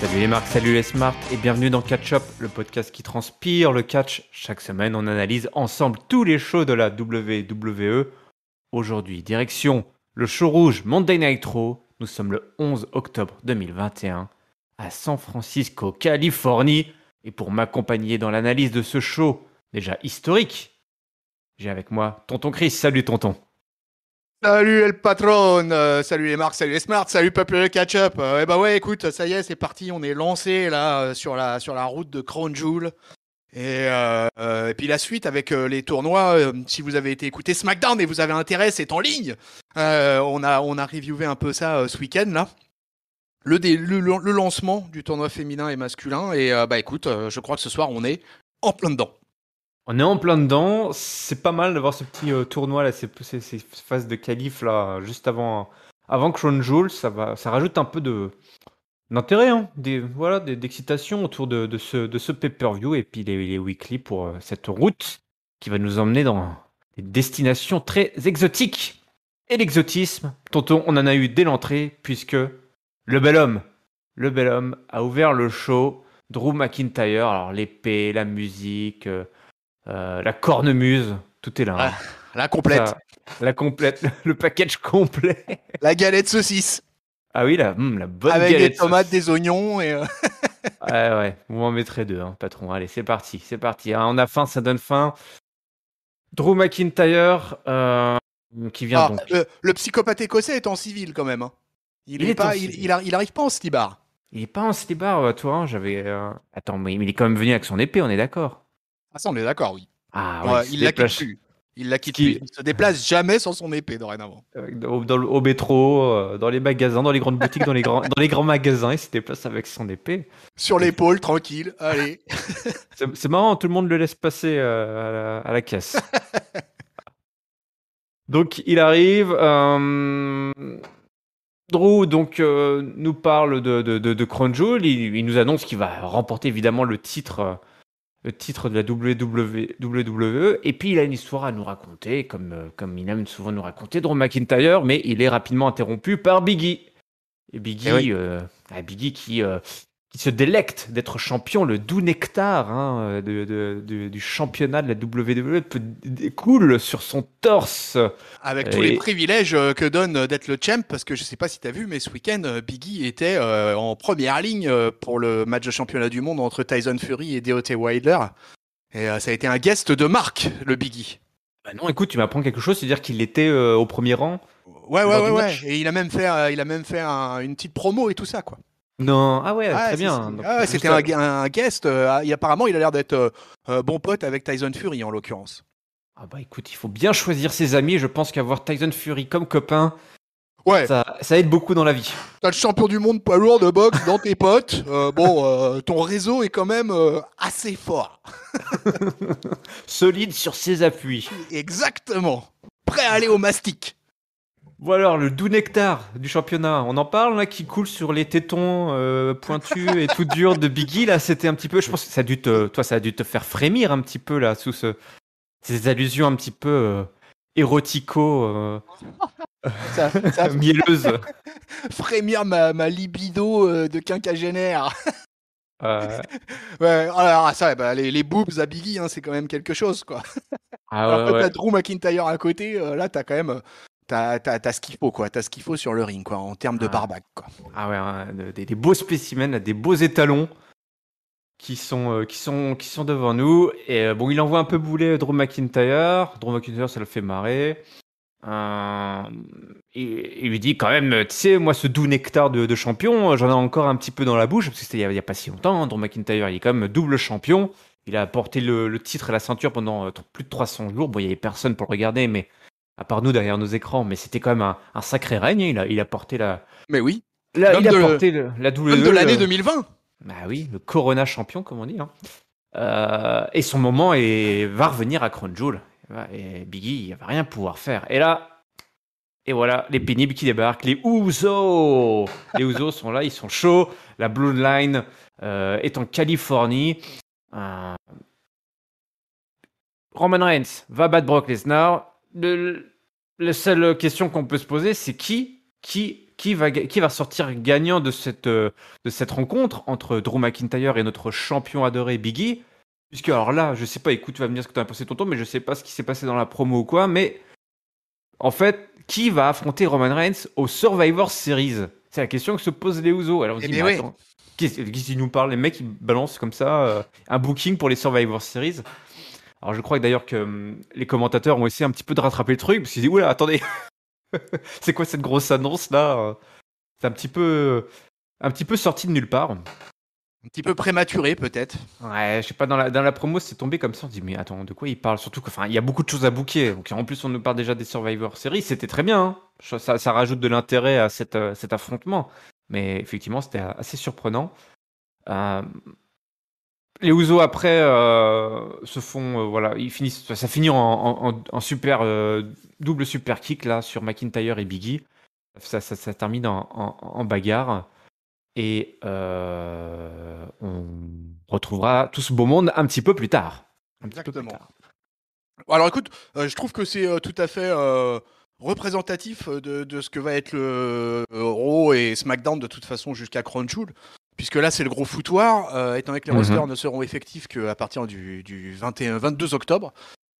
Salut les marques, salut les smarts et bienvenue dans Catch Up, le podcast qui transpire le catch. Chaque semaine, on analyse ensemble tous les shows de la WWE. Aujourd'hui, direction le show rouge Monday Night Raw. Nous sommes le 11 octobre 2021 à San Francisco, Californie. Et pour m'accompagner dans l'analyse de ce show déjà historique, j'ai avec moi Tonton Chris. Salut Tonton. Salut El Patron, salut les marques, salut les smarts, salut peuple de catch-up. Ouais, écoute, ça y est, c'est parti, on est lancé là sur la route de Crown Jewel. Et puis la suite avec les tournois, si vous avez été écouté SmackDown et vous avez intérêt, c'est en ligne. On a reviewé un peu ça ce week-end là. Le lancement du tournoi féminin et masculin. Et écoute, je crois que ce soir on est en plein dedans. On est en plein dedans, c'est pas mal d'avoir ce petit tournoi là, ces phases de qualif là, juste avant Crown Jewel, ça rajoute un peu d'intérêt, hein, d'excitation autour de ce pay-per-view et puis les weekly pour cette route qui va nous emmener dans des destinations très exotiques. Et l'exotisme, tonton, on en a eu dès l'entrée puisque le bel homme a ouvert le show, Drew McIntyre, alors l'épée, la musique. La cornemuse, tout est là. Hein. La complète. La complète, le package complet. La galette saucisse. Ah oui, la bonne avec galette. Avec des tomates, des oignons et... ouais, vous m'en mettrez deux, hein, patron. Allez, c'est parti. Hein, on a faim, ça donne faim. Drew McIntyre, qui vient donc... Le psychopathe écossais est en civil quand même. Hein. Il arrive pas en slibard. Il est pas en slibard, toi, hein, j'avais... Attends, mais il est quand même venu avec son épée, on est d'accord. Ah ça, on est d'accord, oui. Ah ouais, il la quitte plus. Il ne se déplace jamais sans son épée dorénavant. Au métro, dans les magasins, dans les grandes boutiques, dans les grands magasins, il se déplace avec son épée. Sur l'épaule, tranquille, allez. C'est marrant, tout le monde le laisse passer à la caisse. Donc il arrive. Drew donc nous parle de Crown Jewel. Il nous annonce qu'il va remporter évidemment le titre de la WWE, et puis il a une histoire à nous raconter, comme il aime souvent nous raconter, Drew McIntyre, mais il est rapidement interrompu par Biggie. Et Biggie, Biggie qui se délecte d'être champion, le doux nectar du championnat de la WWE coule sur son torse. Avec tous les privilèges que donne d'être le champ, parce que je sais pas si tu as vu, mais ce week-end, Biggie était en première ligne pour le match de championnat du monde entre Tyson Fury et Deontay Wilder. Et ça a été un guest de marque, le Biggie. Bah non, écoute, tu m'apprends quelque chose, c'est-à-dire qu'il était au premier rang. Ouais. Et il a même fait une petite promo et tout ça, quoi. Non, très bien. Donc, c'était un guest. Apparemment, il a l'air d'être bon pote avec Tyson Fury, en l'occurrence. Ah bah écoute, il faut bien choisir ses amis. Je pense qu'avoir Tyson Fury comme copain, ça aide beaucoup dans la vie. T'as le champion du monde poids lourd de boxe dans tes potes. Ton réseau est quand même assez fort. Solide sur ses appuis. Exactement. Prêt à aller au mastic. Voilà, alors, le doux nectar du championnat, on en parle là, qui coule sur les tétons pointus et tout durs de Biggie. Là, c'était un petit peu, je pense que ça a dû te faire frémir un petit peu là, sous ces allusions un petit peu érotico, mielleuses. Frémir ma libido de quinquagénaire. Alors ça, les boobs à Biggie, hein, c'est quand même quelque chose, quoi. Alors que t'as Drew McIntyre à côté, là, t'as quand même... T'as ce qu'il faut, quoi. T'as ce qu'il faut sur le ring, quoi, en termes de barbac, quoi. Ah ouais, des beaux spécimens, des beaux étalons qui sont devant nous. Et il envoie un peu bouler Drew McIntyre. Drew McIntyre, ça le fait marrer. Il lui dit quand même, tu sais, moi, ce doux nectar de champion, j'en ai encore un petit peu dans la bouche, parce que c'était il y a pas si longtemps. Hein, Drew McIntyre, il est quand même double champion. Il a porté le titre et la ceinture pendant plus de 300 jours. Bon, il n'y avait personne pour le regarder, mais à part nous derrière nos écrans, mais c'était quand même un sacré règne. Il a porté la. Mais oui. Il a porté la WWE. L'homme de l'année 2020. Bah oui, le Corona champion, comme on dit. Hein. Et son moment va revenir à Crown Jewel. Et Biggie, il va rien pouvoir faire. Et là, et voilà, les pénibles qui débarquent. Les Usos. Les Usos sont là, ils sont chauds. La Bloodline est en Californie. Roman Reigns va battre Brock Lesnar. La seule question qu'on peut se poser, c'est qui qui va sortir gagnant de cette rencontre entre Drew McIntyre et notre champion adoré Big E. Puisque alors là, je sais pas, écoute, tu vas me dire ce que tu as pensé tonton, mais je sais pas ce qui s'est passé dans la promo ou quoi, mais en fait, qui va affronter Roman Reigns au Survivor Series? C'est la question que se posent les Usos. Alors on se dit, mais attends, qu'est-ce qu'ils nous parlent? Les mecs, ils balancent comme ça un booking pour les Survivor Series. Alors je crois que d'ailleurs que les commentateurs ont essayé un petit peu de rattraper le truc, parce qu'ils disent, oula, attendez, c'est quoi cette grosse annonce là? C'est un petit peu sorti de nulle part. Un petit peu prématuré peut-être. Ouais, je sais pas, dans la promo, c'est tombé comme ça. On se dit, mais attends, de quoi il parle? Surtout qu'il y a beaucoup de choses à booker. Donc, en plus, on nous parle déjà des Survivor Series. C'était très bien. Hein. Ça rajoute de l'intérêt à cet affrontement. Mais effectivement, c'était assez surprenant. Les Usos, après, se font. Voilà, ils finissent. Ça finit en super. Double super kick là, sur McIntyre et Big E. Ça termine en bagarre. Et on retrouvera tout ce beau monde un petit peu plus tard. Exactement. Alors écoute, je trouve que c'est tout à fait représentatif de ce que va être le Raw et SmackDown de toute façon jusqu'à Crown Jewel. Puisque là c'est le gros foutoir, étant donné que les rosters ne seront effectifs qu'à partir du 22 octobre.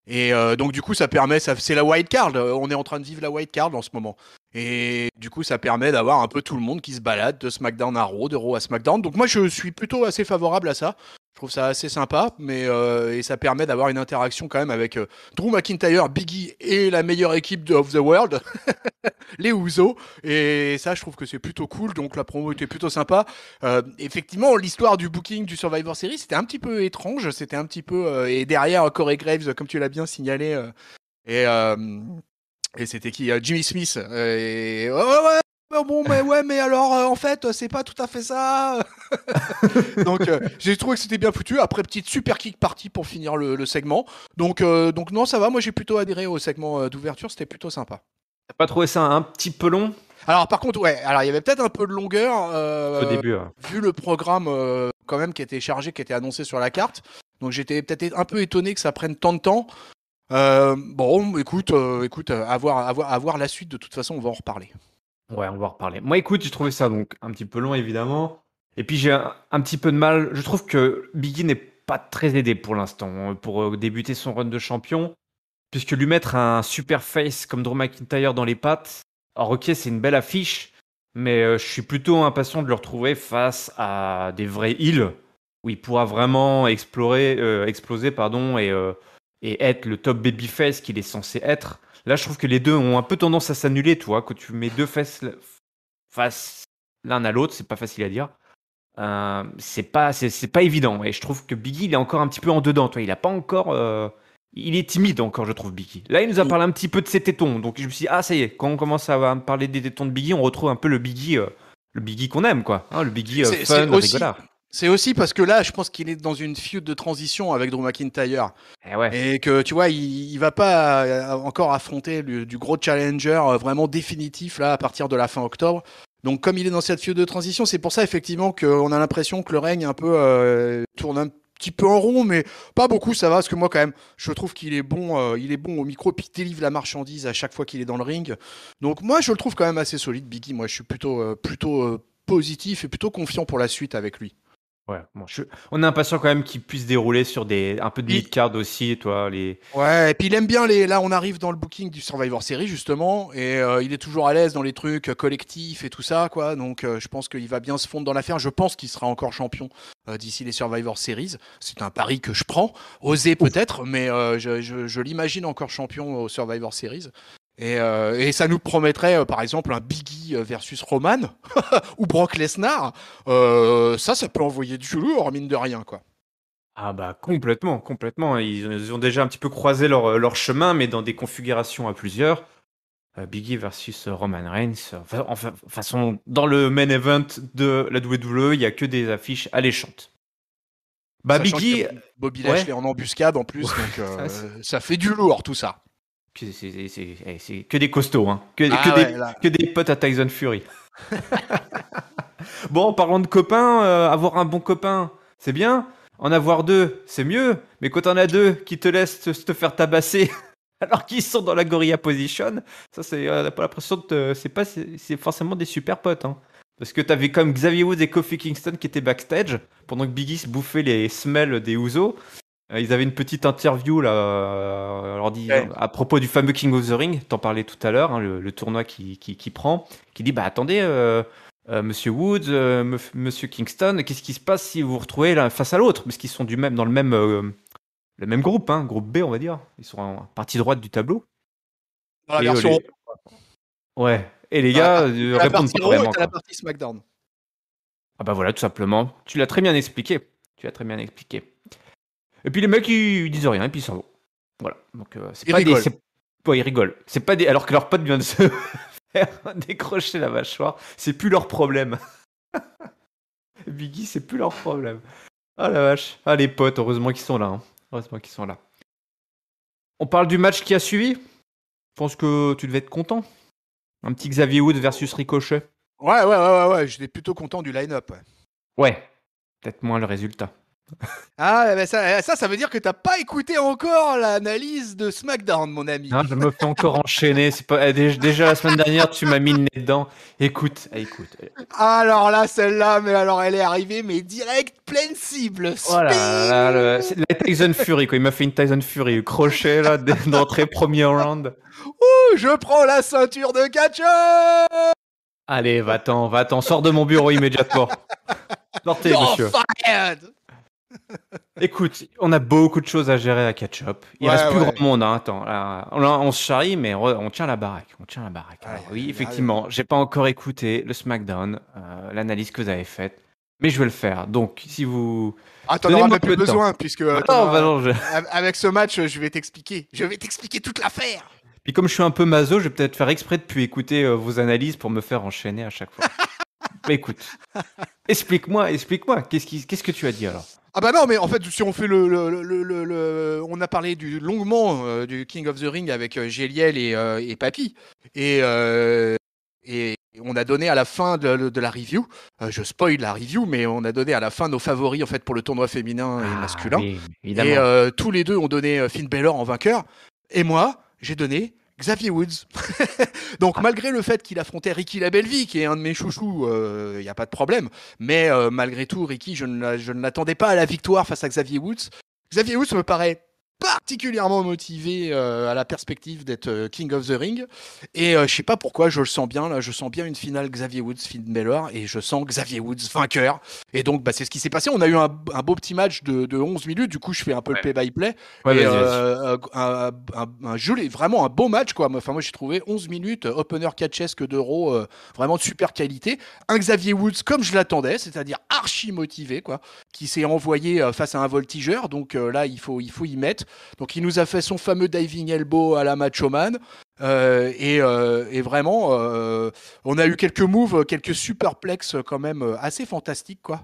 Et donc du coup ça permet, c'est la wild card, on est en train de vivre la wild card en ce moment. Et du coup ça permet d'avoir un peu tout le monde qui se balade de SmackDown à Raw, de Raw à SmackDown. Donc moi je suis plutôt assez favorable à ça. Je trouve ça assez sympa, mais et ça permet d'avoir une interaction quand même avec Drew McIntyre, Big E et la meilleure équipe of the world, les Usos. Et ça, je trouve que c'est plutôt cool. Donc la promo était plutôt sympa. Effectivement, l'histoire du booking du Survivor Series, c'était un petit peu étrange. C'était un petit peu et derrière Corey Graves, comme tu l'as bien signalé, et c'était qui Jimmy Smith. Et ouais. Bon, mais alors, en fait, c'est pas tout à fait ça. Donc, j'ai trouvé que c'était bien foutu. Après, petite super kick party pour finir le segment. Donc non, ça va. Moi, j'ai plutôt adhéré au segment d'ouverture. C'était plutôt sympa. T'as pas trouvé ça un petit peu long? Alors, par contre, ouais. Alors, il y avait peut-être un peu de longueur. Au début. Vu le programme, quand même, qui était chargé, qui était annoncé sur la carte. Donc, j'étais peut-être un peu étonné que ça prenne tant de temps. Bon, écoute, à voir la suite. De toute façon, on va en reparler. Ouais, on va en reparler. Moi, écoute, j'ai trouvé ça donc un petit peu long, évidemment. Et puis, j'ai un petit peu de mal. Je trouve que Biggie n'est pas très aidé pour l'instant pour débuter son run de champion. Puisque lui mettre un super face comme Drew McIntyre dans les pattes, alors ok, c'est une belle affiche, mais je suis plutôt impatient de le retrouver face à des vrais heals, où il pourra vraiment exploser et être le top babyface qu'il est censé être. Là, je trouve que les deux ont un peu tendance à s'annuler, tu vois. Quand tu mets deux faces face l'un à l'autre, c'est pas facile à dire. C'est pas évident. Et je trouve que Biggie, il est encore un petit peu en dedans, toi. Il a pas encore. Il est timide encore, je trouve, Biggie. Là, il nous a parlé un petit peu de ses tétons. Donc, je me suis dit, ça y est, quand on commence à me parler des tétons de Biggie, on retrouve un peu le Biggie qu'on aime, quoi. Hein, le Biggie fun, rigolard. C'est aussi parce que là, je pense qu'il est dans une feud de transition avec Drew McIntyre. Ouais. Et que, tu vois, il va pas encore affronter du gros challenger vraiment définitif, là, à partir de la fin octobre. Donc, comme il est dans cette feud de transition, c'est pour ça, effectivement, qu'on a l'impression que le règne un peu tourne un petit peu en rond, mais pas beaucoup, ça va, parce que moi, quand même, je trouve qu'il est bon au micro, puis il délivre la marchandise à chaque fois qu'il est dans le ring. Donc, moi, je le trouve quand même assez solide, Biggie. Moi, je suis plutôt positif et plutôt confiant pour la suite avec lui. Ouais, bon, on est impatient quand même qu'il puisse dérouler sur un peu de mid-card aussi, toi. Ouais, et puis il aime bien là, on arrive dans le booking du Survivor Series, justement, et il est toujours à l'aise dans les trucs collectifs et tout ça, quoi. Donc, je pense qu'il va bien se fondre dans l'affaire. Je pense qu'il sera encore champion d'ici les Survivor Series. C'est un pari que je prends. Osé peut-être, mais je l'imagine encore champion au Survivor Series. Et ça nous promettrait, par exemple, un Biggie versus Roman ou Brock Lesnar. Ça peut envoyer du lourd, mine de rien, quoi. Ah bah complètement. Ils ont déjà un petit peu croisé leur chemin, mais dans des configurations à plusieurs. Biggie versus Roman Reigns. Façon, dans le main event de la WWE, il n'y a que des affiches alléchantes. Bah Biggie, Bobby Lashley en embuscade en plus, donc ça fait du lourd tout ça. C'est que des costauds, hein. Que des potes à Tyson Fury. Bon, en parlant de copains, avoir un bon copain, c'est bien. En avoir deux, c'est mieux. Mais quand t'en as deux qui te laissent te faire tabasser alors qu'ils sont dans la gorilla position. Ça, on n'a pas l'impression de. C'est forcément des super potes. Hein. Parce que t'avais comme Xavier Woods et Kofi Kingston qui étaient backstage pendant que Biggie se bouffait les smells des Usos. Ils avaient une petite interview là, leur disant, Ouais. à propos du fameux King of the Ring, t'en parlais tout à l'heure, hein, le tournoi qui prend, qui dit bah attendez, Monsieur Woods, Monsieur Kingston, qu'est-ce qui se passe si vous vous retrouvez l'un face à l'autre, parce qu'ils sont dans le même groupe, hein, groupe B on va dire, ils sont en partie droite du tableau. Dans la Et version ouais, et les dans la gars partie, t'as la répondent partie pas Raw et vraiment t'as la quoi. partie SmackDown. Ah bah voilà, tout simplement, tu l'as très bien expliqué, tu l'as très bien expliqué. Et puis les mecs ils disent rien et puis ils s'en vont. Voilà. Donc c'est Ils pas des. rigolent. Ouais, ils rigolent. C'est pas des. Alors que leur pote vient de se faire décrocher la mâchoire, c'est plus leur problème. Biggie, c'est plus leur problème. Ah la vache. Ah les potes, heureusement qu'ils sont là. Hein. Heureusement qu'ils sont là. On parle du match qui a suivi. Je pense que tu devais être content. Un petit Xavier Woods versus Ricochet. Ouais. J'étais plutôt content du line-up. Ouais. Ouais. Peut-être moins le résultat. Ah, bah ça veut dire que t'as pas écouté encore l'analyse de SmackDown, mon ami. Hein, je me fais encore enchaîner. C'est pas déjà la semaine dernière tu m'as mis le nez dedans. Écoute. Alors là, celle-là, mais alors elle est arrivée, mais direct, pleine cible. Voilà, Sping. c'est la Tyson Fury, quoi. Il m'a fait une Tyson Fury, le crochet, là, d'entrée, premier round. Je prends la ceinture de catcheur. Allez, va-t'en, sors de mon bureau immédiatement. Sortez, You're monsieur. fired. Écoute, on a beaucoup de choses à gérer à Catch-Up. Il reste plus grand monde, hein. Attends, là, on se charrie, mais on tient la baraque. Alors, oui, effectivement, j'ai pas encore écouté le SmackDown, l'analyse que vous avez faite, mais je vais le faire. Donc, si vous... Ah, t'en auras Donnez-moi même un plus peu de temps. besoin, puisque Non, avec ce match, je vais t'expliquer. Je vais t'expliquer toute l'affaire. Puis comme je suis un peu maso, je vais peut-être faire exprès de plus écouter vos analyses pour me faire enchaîner à chaque fois. Mais écoute, explique-moi, qu'est-ce que tu as dit alors? Ah bah non, mais en fait, si on fait on a parlé longuement du King of the Ring avec Géliel et Papy, et on a donné à la fin de la review, je spoil la review, mais on a donné à la fin nos favoris en fait pour le tournoi féminin et masculin, Oui, et évidemment. tous les deux ont donné Finn Balor en vainqueur, et moi j'ai donné Xavier Woods. Donc malgré le fait qu'il affrontait Ricky Labelvie, qui est un de mes chouchous, il n'y a pas de problème. Mais malgré tout, Ricky, je ne l'attendais pas à la victoire face à Xavier Woods. Xavier Woods me paraît particulièrement motivé à la perspective d'être King of the Ring. Et je sais pas pourquoi, je le sens bien. Là, je sens bien une finale Xavier Woods, Finn Balor, et je sens Xavier Woods vainqueur. Et donc, bah, c'est ce qui s'est passé. On a eu un beau petit match de 11 minutes. Du coup, je fais un peu le play-by-play. Ouais, Et vas-y. un joli, vraiment un beau match, quoi. Enfin, moi, j'ai trouvé 11 minutes, opener catchesque d'euros, vraiment de super qualité. Un Xavier Woods comme je l'attendais, c'est-à-dire archi motivé, quoi, qui s'est envoyé face à un voltigeur. Donc là, il faut y mettre. Donc il nous a fait son fameux diving elbow à la Macho Man. Et vraiment, on a eu quelques moves, quelques superplex quand même assez fantastiques, quoi.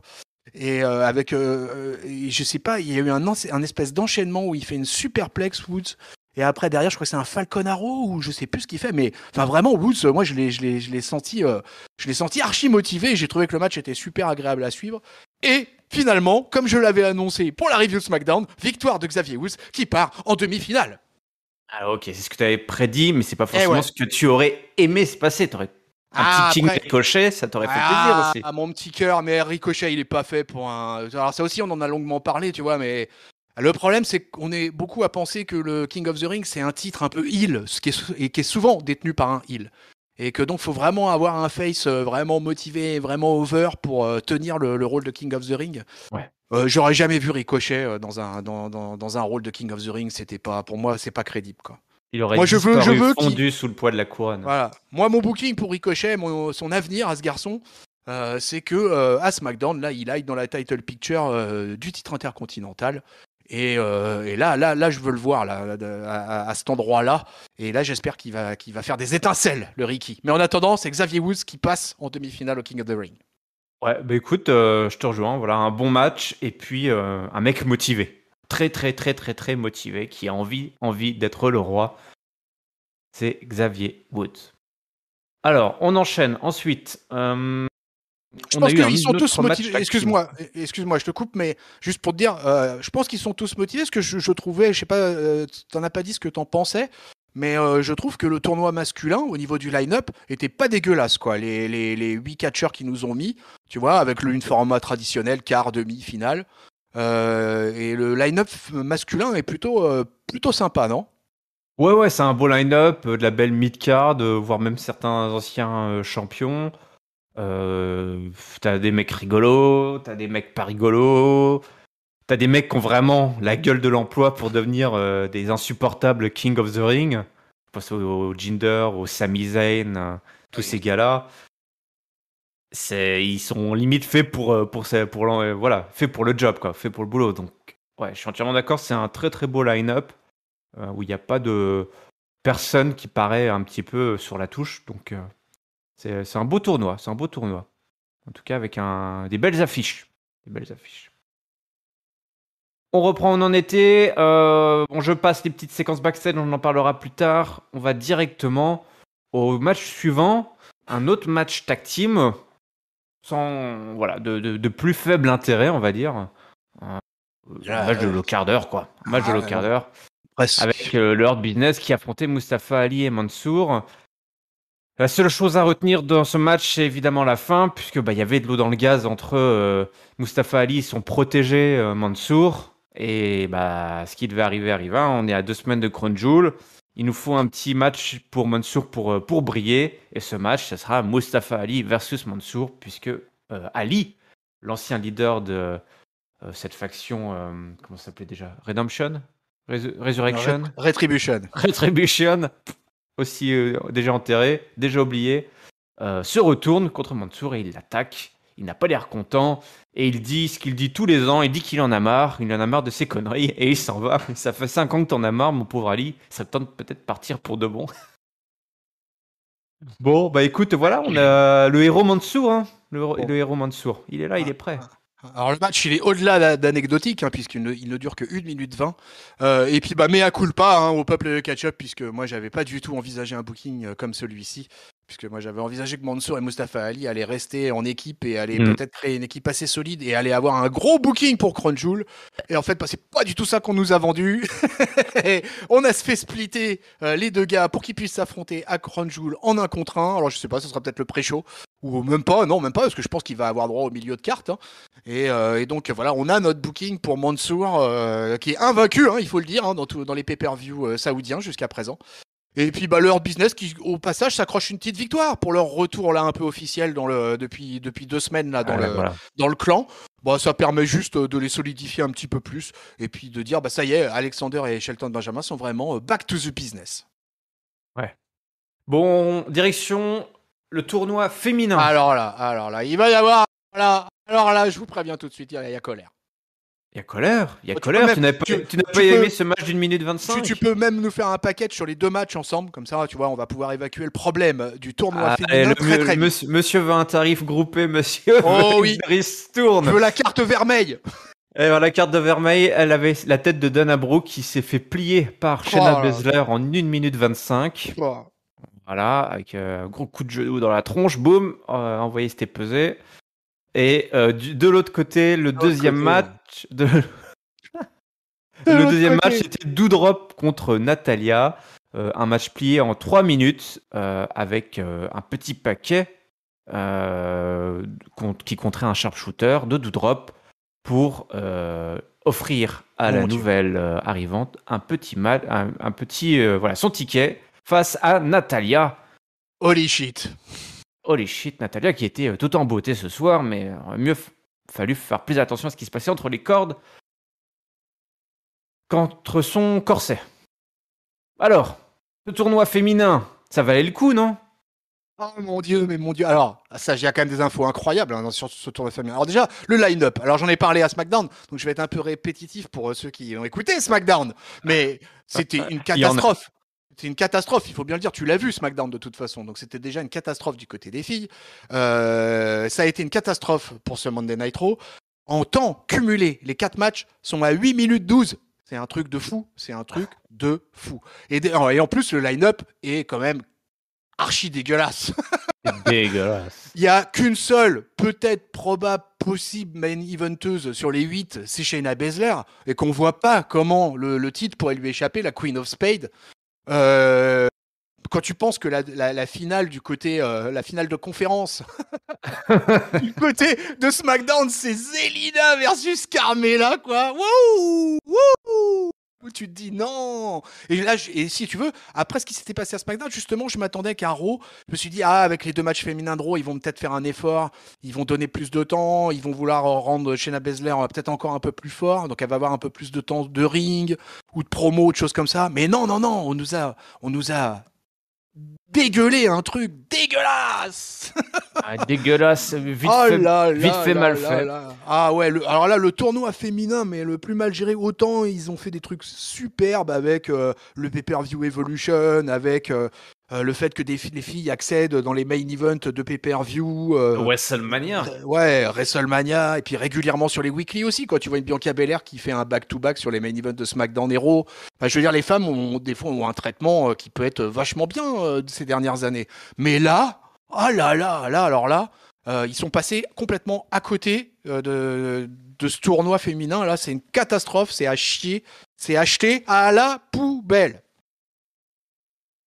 Et je sais pas, il y a eu un espèce d'enchaînement où il fait une superplex Woods. Et après derrière, je crois que c'est un Falcon Arrow ou je sais plus ce qu'il fait, mais enfin vraiment Woods, moi je l'ai senti archi motivé. J'ai trouvé que le match était super agréable à suivre. Et finalement, comme je l'avais annoncé pour la review SmackDown, victoire de Xavier Woods qui part en demi-finale. Ah ok, c'est ce que tu avais prédit, mais c'est pas Eh forcément ouais. ce que tu aurais aimé se passer. T'aurais un petit King Après, Ricochet, ça t'aurait fait plaisir aussi. mon petit cœur, mais Ricochet, il est pas fait pour un. Alors ça aussi, on en a longuement parlé, tu vois, mais le problème, c'est qu'on est beaucoup à penser que le King of the Ring, c'est un titre un peu heel, qui est souvent détenu par un heel. Et que donc, faut vraiment avoir un face vraiment motivé, vraiment over pour tenir le rôle de King of the Ring. Ouais. J'aurais jamais vu Ricochet dans un rôle de King of the Ring. C'était pas, pour moi, c'est pas crédible, quoi. Il aurait Moi, je veux fondu sous le poids de la couronne. voilà. Moi, mon booking pour Ricochet, son avenir à ce garçon, c'est que à SmackDown, là, il aille dans la title picture du titre intercontinental. Et là, je veux le voir là, à cet endroit-là. Et là, j'espère qu'il va faire des étincelles, le Ricky. Mais en attendant, c'est Xavier Woods qui passe en demi-finale au King of the Ring. Ouais, bah écoute, je te rejoins. Voilà, un bon match et puis un mec motivé. Très, très, très, très, très motivé, qui a envie d'être le roi. C'est Xavier Woods. Alors, on enchaîne ensuite. Je On a pense eu un qu'ils sont tous autre match motivés. tag team. Excuse-moi, je te coupe, mais juste pour te dire, je pense qu'ils sont tous motivés. Ce que je trouvais, je sais pas, t'en as pas dit ce que t'en pensais, mais je trouve que le tournoi masculin, au niveau du line-up, était pas dégueulasse, quoi. Les 8 catcheurs qui nous ont mis, tu vois, avec une format traditionnel, quart, demi, finale. Et le line-up masculin est plutôt sympa, non? Ouais, c'est un beau line-up, de la belle mid-card, voire même certains anciens champions. T'as des mecs rigolos, t'as des mecs pas rigolos, t'as des mecs qui ont vraiment la gueule de l'emploi pour devenir des insupportables King of the Ring. Je pense au Jinder, au Sami Zayn, tous ces gars-là. Ils sont limite faits voilà, faits pour le job, quoi, faits pour le boulot. Donc, ouais, je suis entièrement d'accord. C'est un très très beau line-up où il n'y a pas de personne qui paraît un petit peu sur la touche. Donc, c'est un beau tournoi. C'est un beau tournoi. En tout cas, avec des belles affiches. Des belles affiches. On reprend, on en était. Bon, je passe les petites séquences backstage, on en parlera plus tard. On va directement au match suivant. Un autre match tag team. Sans, voilà, de plus faible intérêt, on va dire. Un match de low carder, quoi. Un match de low carder. Avec le Hurt Business qui affrontait Mustafa Ali et Mansour. La seule chose à retenir dans ce match, c'est évidemment la fin, puisque il y avait de l'eau dans le gaz entre Mustafa Ali et son protégé Mansour. Et ce qui devait arriver arriva. On est à 2 semaines de Crown Jewel. Il nous faut un petit match pour Mansour pour briller. Et ce match, ce sera Mustafa Ali versus Mansour, puisque Ali, l'ancien leader de cette faction, comment ça s'appelait déjà? Redemption? Resurrection? Retribution. Retribution, aussi déjà enterré, déjà oublié, se retourne contre Mansour et il l'attaque. Il n'a pas l'air content et il dit ce qu'il dit tous les ans. Il dit qu'il en a marre, de ses conneries et il s'en va. Ça fait 5 ans que t'en as marre, mon pauvre Ali. Ça te tente peut-être de partir pour de bon. Bon, écoute, voilà, on a le héros Mansour, hein. Le héros Mansour. Il est là, il est prêt. Alors le match il est au-delà d'anecdotique puisqu'il ne dure que 1 minute 20 et puis mea culpa au peuple de catch-up puisque moi j'avais pas du tout envisagé un booking comme celui-ci puisque moi j'avais envisagé que Mansour et Mustafa Ali allaient rester en équipe et allaient peut-être créer une équipe assez solide et allaient avoir un gros booking pour Crown Jewel et en fait c'est pas du tout ça qu'on nous a vendu. On a fait splitter les deux gars pour qu'ils puissent s'affronter à Crown Jewel en 1 contre 1. Alors je sais pas, ce sera peut-être le pré-show ou même pas, parce que je pense qu'il va avoir droit au milieu de carte. Et donc voilà, on a notre booking pour Mansour qui est invaincu, il faut le dire, dans les pay-per-view saoudiens jusqu'à présent. Et puis leur business qui au passage s'accroche une petite victoire pour leur retour là un peu officiel depuis 2 semaines là dans le clan. Ça permet juste de les solidifier un petit peu plus et puis de dire ça y est, Alexander et Shelton Benjamin sont vraiment back to the business. Ouais. Bon, direction le tournoi féminin. Alors là, il va y avoir alors là, je vous préviens tout de suite, il y a colère. Il y a colère. Tu n'as pas aimé ce match d'1 minute 25. Tu peux même nous faire un package sur les 2 matchs ensemble, comme ça, tu vois, on va pouvoir évacuer le problème du tournoi féminin très vite. Monsieur veut un tarif groupé, monsieur veut une ristourne. Je veux la carte vermeille. Et alors, la carte de vermeil, elle avait la tête de Dana Brooke qui s'est fait plier par Shayna Baszler en 1 minute 25. Voilà, avec un gros coup de genou dans la tronche, boum, envoyé, c'était pesé. Et de l'autre côté, le deuxième match, c'était Doudrop contre Natalya. Un match plié en 3 minutes avec un petit paquet qui compterait un sharpshooter de Doudrop pour offrir à la nouvelle arrivante son ticket face à Natalya. Holy shit, Natalya qui était tout en beauté ce soir, mais il aurait mieux fallu faire plus attention à ce qui se passait entre les cordes qu'entre son corset. Alors, ce tournoi féminin, ça valait le coup, non ? Oh mon dieu. Alors, ça, j'ai quand même des infos incroyables sur ce tournoi féminin. Alors déjà, le line-up. Alors j'en ai parlé à SmackDown, donc je vais être un peu répétitif pour ceux qui ont écouté SmackDown, mais c'était une catastrophe. C'est une catastrophe, il faut bien le dire. Tu l'as vu, SmackDown, de toute façon. Donc, c'était déjà une catastrophe du côté des filles. Ça a été une catastrophe pour ce Monday Night Raw. En temps cumulé, les 4 matchs sont à 8 minutes 12. C'est un truc de fou. Et en plus, le line-up est quand même archi dégueulasse. C'est dégueulasse. Il y a qu'une seule, peut-être probable, possible main eventeuse sur les 8, c'est Shayna Baszler, et qu'on voit pas comment le titre pourrait lui échapper, la Queen of Spades. Quand tu penses que la finale du côté, la finale de conférence, du côté de SmackDown, c'est Zelina versus Carmella, quoi. Wouh, wouh. Où tu te dis non. Et là, et si tu veux, après ce qui s'était passé à SmackDown, justement, je m'attendais qu'à Raw, je me suis dit, avec les 2 matchs féminins de Raw, ils vont peut-être faire un effort, ils vont donner plus de temps, ils vont vouloir rendre Shayna Baszler peut-être encore un peu plus fort, donc elle va avoir un peu plus de temps de ring ou de promo ou de choses comme ça. Mais non, non, non, on nous a dégueulé un truc dégueulasse. Dégueulasse, vite Oh fait, là vite là fait, là mal là fait. là. Ah ouais, alors là, le tournoi féminin, mais le plus mal géré, autant ils ont fait des trucs superbes avec le pay-per-view Evolution, avec le fait que les filles accèdent dans les main events de pay-per-view. WrestleMania. Ouais, WrestleMania, et puis régulièrement sur les weekly aussi, quoi. Tu vois une Bianca Belair qui fait un back-to-back sur les main events de SmackDown Hero. Enfin, je veux dire, les femmes ont des fois ont un traitement qui peut être vachement bien ces dernières années. Mais là, ah là là, là, alors là, ils sont passés complètement à côté de ce tournoi féminin. Là, c'est une catastrophe, c'est à chier, c'est acheté à la poubelle.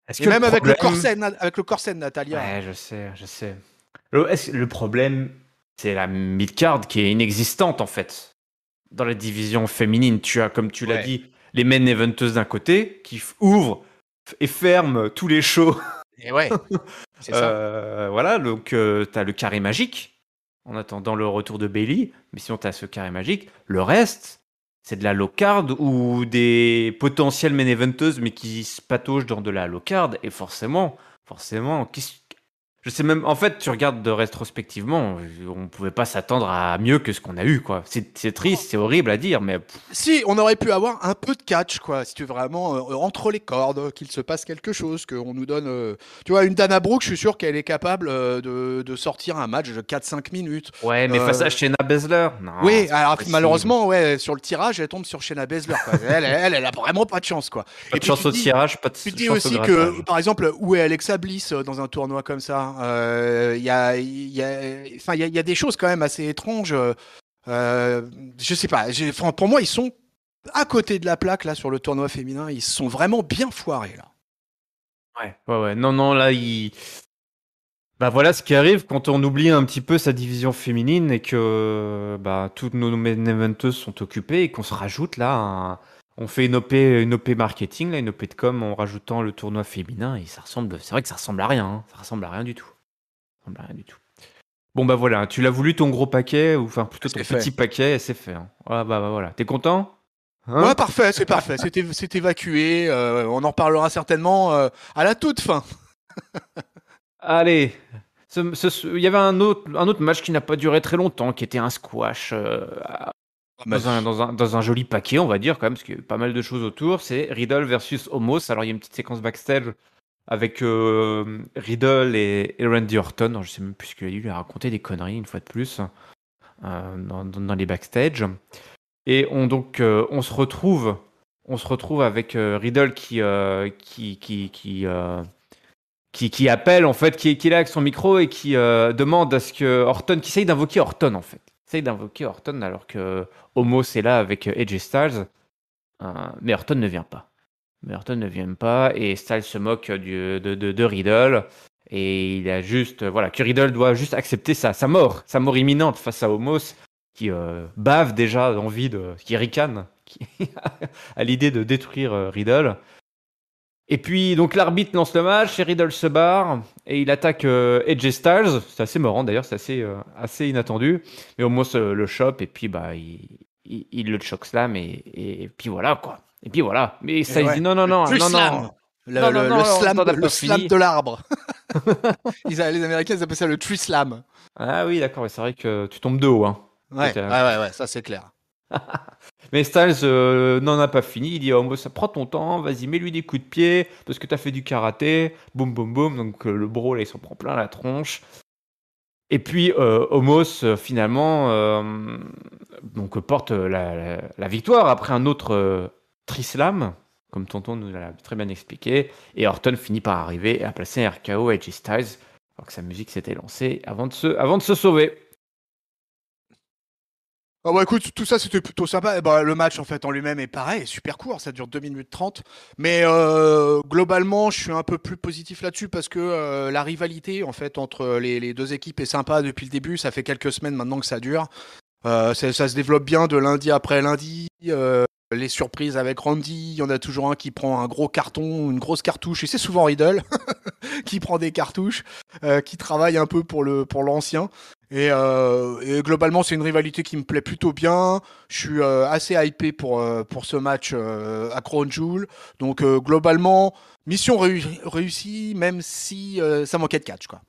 Est-ce Et que même le avec problème... le corset de Natalia. Ouais, je sais, je sais. Le problème, c'est la mid-card qui est inexistante, en fait. Dans la division féminine, tu as, comme tu l'as Ouais. dit, les main eventeuses d'un côté, qui ouvrent et ferment tous les shows. Et ouais, c'est ça. Voilà, donc tu as le carré magique, en attendant le retour de Bayley. Mais sinon, tu as ce carré magique. Le reste, c'est de la low card ou des potentielles main eventeuses, mais qui se pataugent dans de la low card. Et forcément, je sais même, en fait, tu regardes de rétrospectivement, on pouvait pas s'attendre à mieux que ce qu'on a eu, quoi. C'est triste, c'est horrible à dire, mais Si, on aurait pu avoir un peu de catch, quoi, si tu veux vraiment, entre les cordes, qu'il se passe quelque chose, qu'on nous donne... tu vois, une Dana Brooke, je suis sûr qu'elle est capable de sortir un match de 4-5 minutes. ouais, mais face à Shayna Baszler, non, Oui, c'est pas alors possible. malheureusement, ouais, sur le tirage, elle tombe sur Shayna Baszler, quoi. Elle a vraiment pas de chance, quoi. Pas Et de puis chance au tirage, pas de tu te dis chance au aussi grattage. que, par exemple, où est Alexa Bliss dans un tournoi comme ça? Enfin, il y a des choses quand même assez étranges. Je sais pas. Enfin, pour moi, ils sont à côté de la plaque là sur le tournoi féminin. Ils se sont vraiment bien foirés là. Ouais, ouais, ouais. Non, non, là, bah voilà ce qui arrive quand on oublie un petit peu sa division féminine et que bah, toutes nos main eventeuses sont occupées et qu'on se rajoute là, on fait une OP marketing, là, une OP de com en rajoutant le tournoi féminin et ça ressemble, c'est vrai que ça ressemble à rien, hein. Ça ressemble à rien du tout. Ça ressemble à rien du tout. Bon bah voilà, tu l'as voulu ton gros paquet, ou enfin plutôt ton C'est fait. petit paquet et c'est fait. Hein. Ah, bah voilà, t'es content? Hein? Ouais, parfait, c'est parfait. C'est évacué. On en reparlera certainement à la toute fin. Allez, il y avait un autre match qui n'a pas duré très longtemps, qui était un squash dans un joli paquet, on va dire quand même, parce qu'il y a eu pas mal de choses autour. C'est Riddle versus Omos. Alors il y a une petite séquence backstage avec Riddle et Randy Orton. Alors, je sais même plus ce qu'il a dit, il a raconté des conneries une fois de plus dans les backstage. Et on se retrouve avec Riddle qui appelle en fait, qui est là avec son micro et qui demande à ce que Orton, qui essaye d'invoquer Orton en fait, essaye d'invoquer Orton alors que Omos est là avec AJ Styles, mais Orton ne vient pas. Et Styles se moque de Riddle et il a juste voilà que Riddle doit juste accepter sa mort imminente face à Omos qui bave déjà d'envie qui ricane à l'idée de détruire Riddle. Et puis, donc, l'arbitre lance le match, et Riddle se barre, et il attaque AJ Styles. C'est assez marrant, d'ailleurs, c'est assez inattendu. Mais Omos le chope, et puis, bah, il le chokeslam, et puis voilà, quoi. Et puis voilà. Mais Styles Ouais. dit non, non, non, Le non, slam. non. Non, non, non, on n'a Le pas slam fini. de l'arbre. Les Américains ils appellent ça le tree slam. Ah oui, d'accord, c'est vrai que tu tombes de haut, hein. Ouais, ouais, ça c'est clair. Mais Styles n'en a pas fini. Il dit oh, ça prend ton temps, vas-y, mets-lui des coups de pied parce que t'as fait du karaté. Boum, boum, boum. Donc le bro, là, il s'en prend plein la tronche. Et puis Omos, finalement, donc, porte la victoire après un autre Trislam. comme Tonton nous l'a très bien expliqué. Et Orton finit par arriver et a placé un RKO à AJ Styles, alors que sa musique s'était lancée avant de se sauver. Ah bah écoute, tout ça c'était plutôt sympa. Et bah, le match en fait en lui-même est pareil, super court, ça dure 2 minutes 30. Mais globalement, je suis un peu plus positif là-dessus parce que la rivalité en fait entre les deux équipes est sympa depuis le début. Ça fait quelques semaines maintenant que ça dure. Ça se développe bien de lundi après lundi. Les surprises avec Randy, il y en a toujours un qui prend un gros carton, une grosse cartouche, et c'est souvent Riddle qui prend des cartouches, qui travaille un peu pour l'ancien. Et globalement, c'est une rivalité qui me plaît plutôt bien. Je suis assez hypé pour ce match à Crown Jewel. Donc globalement, mission réussie, même si ça manquait de catch, quoi.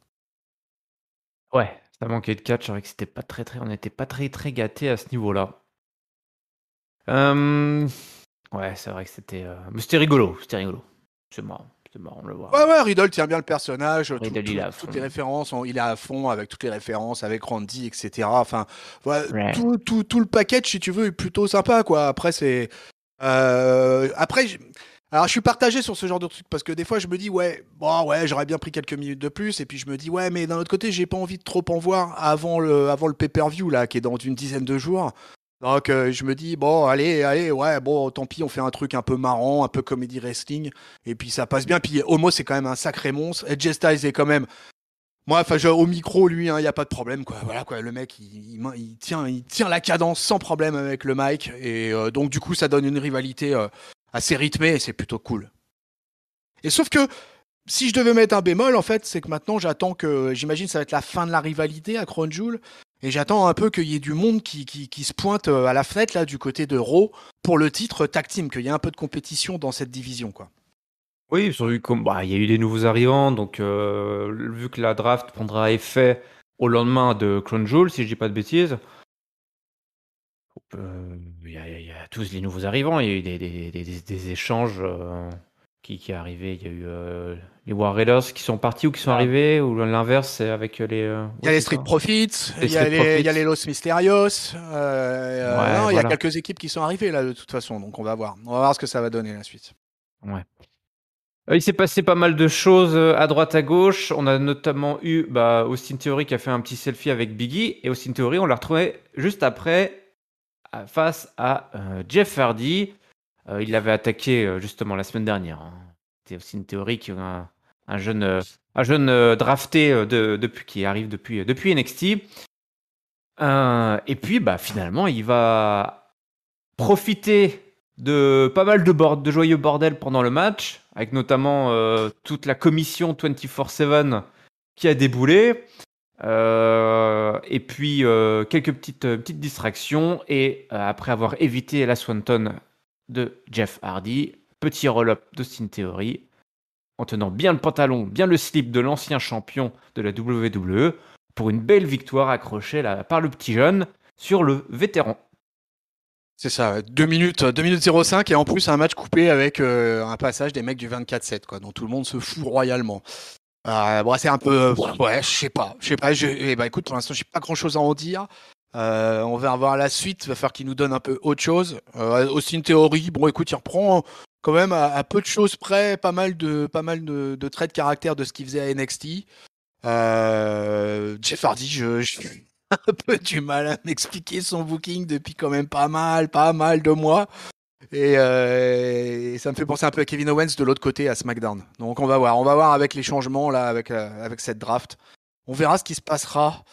Ouais, ça manquait de catch, c'est vrai que c'était pas on n'était pas très gâtés à ce niveau-là. Ouais, c'est vrai que mais c'était rigolo, C'est marrant de le voir. Ouais, Riddle tient bien le personnage, Riddle, il est à toutes fond. les références, il est à fond avec toutes les références, avec Randy, etc. Enfin, ouais, Ouais. tout le package, si tu veux, est plutôt sympa, quoi. Après, c'est. Après, alors je suis partagé sur ce genre de truc parce que des fois, je me dis, ouais, bon, ouais, j'aurais bien pris quelques minutes de plus. Et puis, je me dis, ouais, mais d'un autre côté, j'ai pas envie de trop en voir avant le pay-per-view, là, qui est dans une dizaine de jours. Donc je me dis bon allez ouais bon tant pis on fait un truc un peu marrant un peu comédie wrestling et puis ça passe bien puis Homo c'est quand même un sacré monstre et Styles est quand même moi enfin au micro lui il y a pas de problème quoi voilà quoi le mec il tient la cadence sans problème avec le mic et donc du coup ça donne une rivalité assez rythmée et c'est plutôt cool. Et sauf que si je devais mettre un bémol, en fait, c'est que maintenant, j'imagine, ça va être la fin de la rivalité à Crown Jewel. Et j'attends un peu qu'il y ait du monde qui se pointe à la fenêtre, là, du côté de Raw, pour le titre tag team, qu'il y ait un peu de compétition dans cette division, quoi. Oui, il y a eu des nouveaux arrivants, donc vu que la draft prendra effet au lendemain de Crown Jewel, si je dis pas de bêtises, il y a tous les nouveaux arrivants. Il y a eu des échanges qui arrivaient. Il y a eu les War Raiders qui sont partis ou qui sont arrivés, ou l'inverse, c'est avec les. Il y a les Street Profits, Les Street Profits. il y a les Los Mysterios. Ouais, Non, il y a voilà. quelques équipes qui sont arrivées, là, de toute façon. Donc, on va voir. On va voir ce que ça va donner, la suite. Ouais. Il s'est passé pas mal de choses à droite à gauche. On a notamment eu Austin Theory qui a fait un petit selfie avec Biggie. Et Austin Theory, on l'a retrouvé juste après face à Jeff Hardy. Il l'avait attaqué justement la semaine dernière. C'était Austin Theory qui est un jeune drafté qui arrive depuis NXT. Et puis finalement, il va profiter de pas mal de joyeux bordel pendant le match, avec notamment toute la commission 24/7 qui a déboulé, et puis quelques petites distractions, et après avoir évité la Swanton de Jeff Hardy, petit roll-up d'Austin Theory, en tenant bien le pantalon, bien le slip de l'ancien champion de la WWE, pour une belle victoire accrochée par le petit jeune sur le vétéran. C'est ça, 2 minutes 05 et en plus un match coupé avec un passage des mecs du 24/7 quoi, dont tout le monde se fout royalement. Bon, c'est un peu ouais, je sais pas. Écoute, pour l'instant, j'ai pas grand-chose à en dire. On va avoir la suite, va falloir qu'il nous donne un peu autre chose. Austin Theory, bon écoute, il reprend quand même à peu de choses près, pas mal de traits de caractère de ce qu'il faisait à NXT. Jeff Hardy, j'ai un peu du mal à m'expliquer son booking depuis quand même pas mal de mois. Et ça me fait penser un peu à Kevin Owens de l'autre côté à SmackDown. Donc on va voir avec les changements là, avec cette draft. On verra ce qui se passera.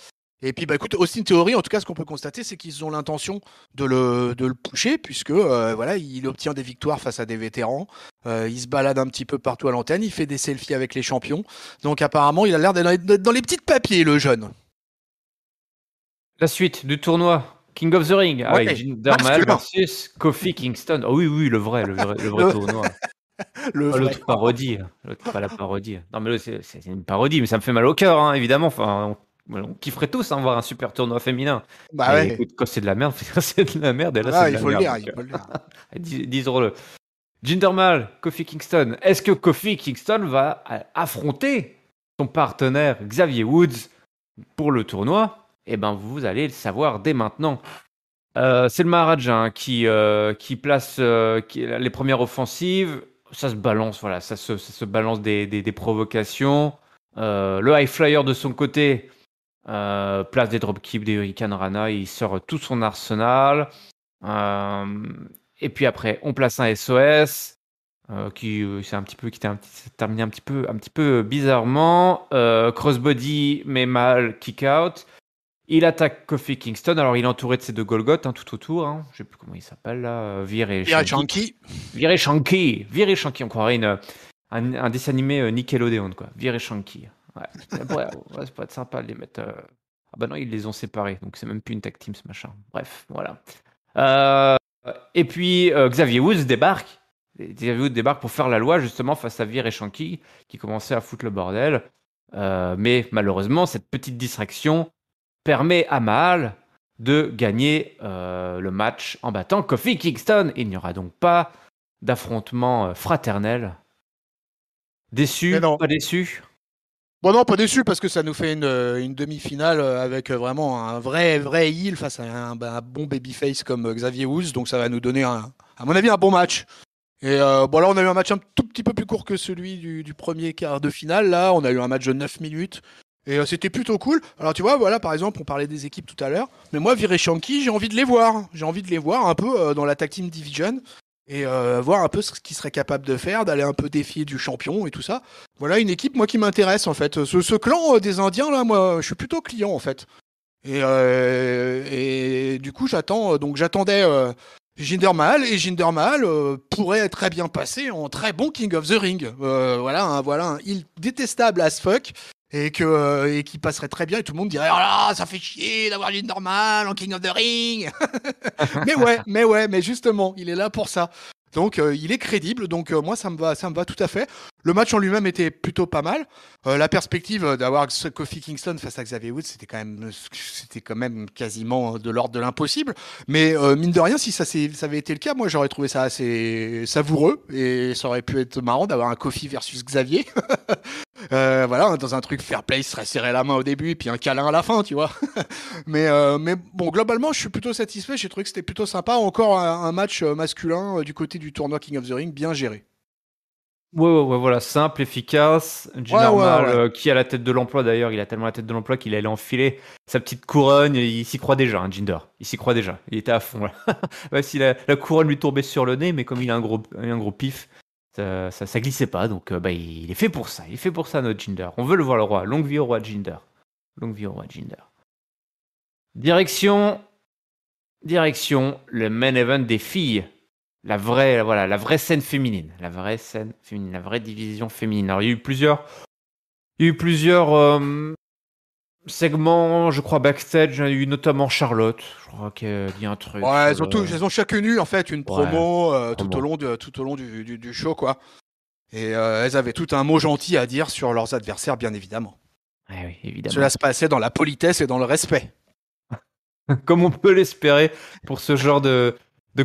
Et puis écoute, Austin Theory, en tout cas, ce qu'on peut constater, c'est qu'ils ont l'intention de le pusher, puisque voilà, il obtient des victoires face à des vétérans. Il se balade un petit peu partout à l'antenne, il fait des selfies avec les champions. Donc apparemment, il a l'air d'être dans les petits papiers, le jeune. La suite du tournoi King of the Ring avec Jinder Mahal versus Kofi Kingston. Oh oui, le vrai tournoi. L'autre parodie. L'autre, pas la parodie. Non, mais c'est une parodie, mais ça me fait mal au cœur, hein, évidemment. Enfin, on kifferait tous voir un super tournoi féminin. Bah ouais. Écoute, quand c'est de la merde, c'est de la merde. Et là, c'est de la merde. Il faut le dire. Disons-le. Jinder Mahal, Kofi Kingston. Est-ce que Kofi Kingston va affronter son partenaire Xavier Woods pour le tournoi? Eh ben, vous allez le savoir dès maintenant. C'est le Maharaja hein, qui place les premières offensives. Ça se balance, voilà, ça se balance des provocations. Le High Flyer de son côté place des dropkicks, des Hurricane Rana, il sort tout son arsenal. Et puis après, on place un SOS s'est terminé un petit peu bizarrement. Crossbody met mal, kick out. Il attaque Kofi Kingston. Alors, il est entouré de ses deux Golgoth tout autour. Hein. Je sais plus comment il s'appelle là. Vir et Shanky. Vir et Shanky. On croirait un dessin animé Nickelodeon, quoi. Vir et Shanky. Ouais. Ça pourrait être sympa de les mettre. Ah bah non, ils les ont séparés. Donc, c'est même plus une tag team, ce machin. Bref, voilà. Et puis, Xavier Woods débarque. Xavier Woods débarque pour faire la loi, justement, face à Vir et Shanky, qui commençaient à foutre le bordel. Mais malheureusement, cette petite distraction permet à Mahal de gagner le match en battant Kofi Kingston. Il n'y aura donc pas d'affrontement fraternel. Déçu, pas déçu? Bon non, pas déçu parce que ça nous fait une demi-finale avec vraiment un vrai heel face à un bon babyface comme Xavier Woods. Donc ça va nous donner, à mon avis, un bon match. Et bon là, on a eu un match un tout petit peu plus court que celui du premier quart de finale. Là, on a eu un match de 9 minutes. Et c'était plutôt cool. Alors tu vois, voilà, par exemple, on parlait des équipes tout à l'heure. Mais moi, Vir et Shanky, j'ai envie de les voir. J'ai envie de les voir un peu dans la Tag Team Division. Et voir un peu ce qu'ils seraient capables de faire, d'aller un peu défier du champion et tout ça. Voilà une équipe, moi, qui m'intéresse, en fait. Ce clan des Indiens, là, moi, je suis plutôt client, en fait. Et du coup, j'attendais Jinder Mahal. Et Jinder Mahal pourrait très bien passer en très bon King of the Ring. Voilà un heel détestable as fuck. Et qui passerait très bien et tout le monde dirait oh là ça fait chier d'avoir Jinder Mahal en King of the Ring. mais justement il est là pour ça, donc il est crédible, donc moi ça me va tout à fait. Le match en lui-même était plutôt pas mal. La perspective d'avoir Kofi Kingston face à Xavier Woods c'était quand même quasiment de l'ordre de l'impossible, mais mine de rien si ça avait été le cas, moi j'aurais trouvé ça assez savoureux et ça aurait pu être marrant d'avoir un Kofi versus Xavier. Voilà, dans un truc fair play, il serait serré la main au début et puis un câlin à la fin, tu vois. mais bon, globalement, je suis plutôt satisfait. J'ai trouvé que c'était plutôt sympa. Encore un match masculin du côté du tournoi King of the Ring, bien géré. Ouais, voilà, simple, efficace. Jinder Mahal, qui a la tête de l'emploi d'ailleurs, il a tellement la tête de l'emploi qu'il allait enfiler sa petite couronne. Il s'y croit déjà, hein, Jinder. Il s'y croit déjà. Il était à fond là. Même si la couronne lui tombait sur le nez, mais comme il a un gros pif, ça glissait pas. Donc il est fait pour ça. Il est fait pour ça, notre Jinder. On veut le voir, le roi. Longue vie au roi Jinder. Longue vie au roi Jinder. Direction, le main event des filles. La vraie scène féminine. La vraie division féminine. Alors, il y a eu plusieurs segments, je crois, backstage. Il y a eu notamment Charlotte. Je crois qu'il y a un truc. Ouais, elles ont chacune eu, en fait, une promo, tout au long du show, quoi. Et elles avaient tout un mot gentil à dire sur leurs adversaires, bien évidemment. Oui, évidemment. Cela se passait dans la politesse et dans le respect. Comme on peut l'espérer pour ce genre de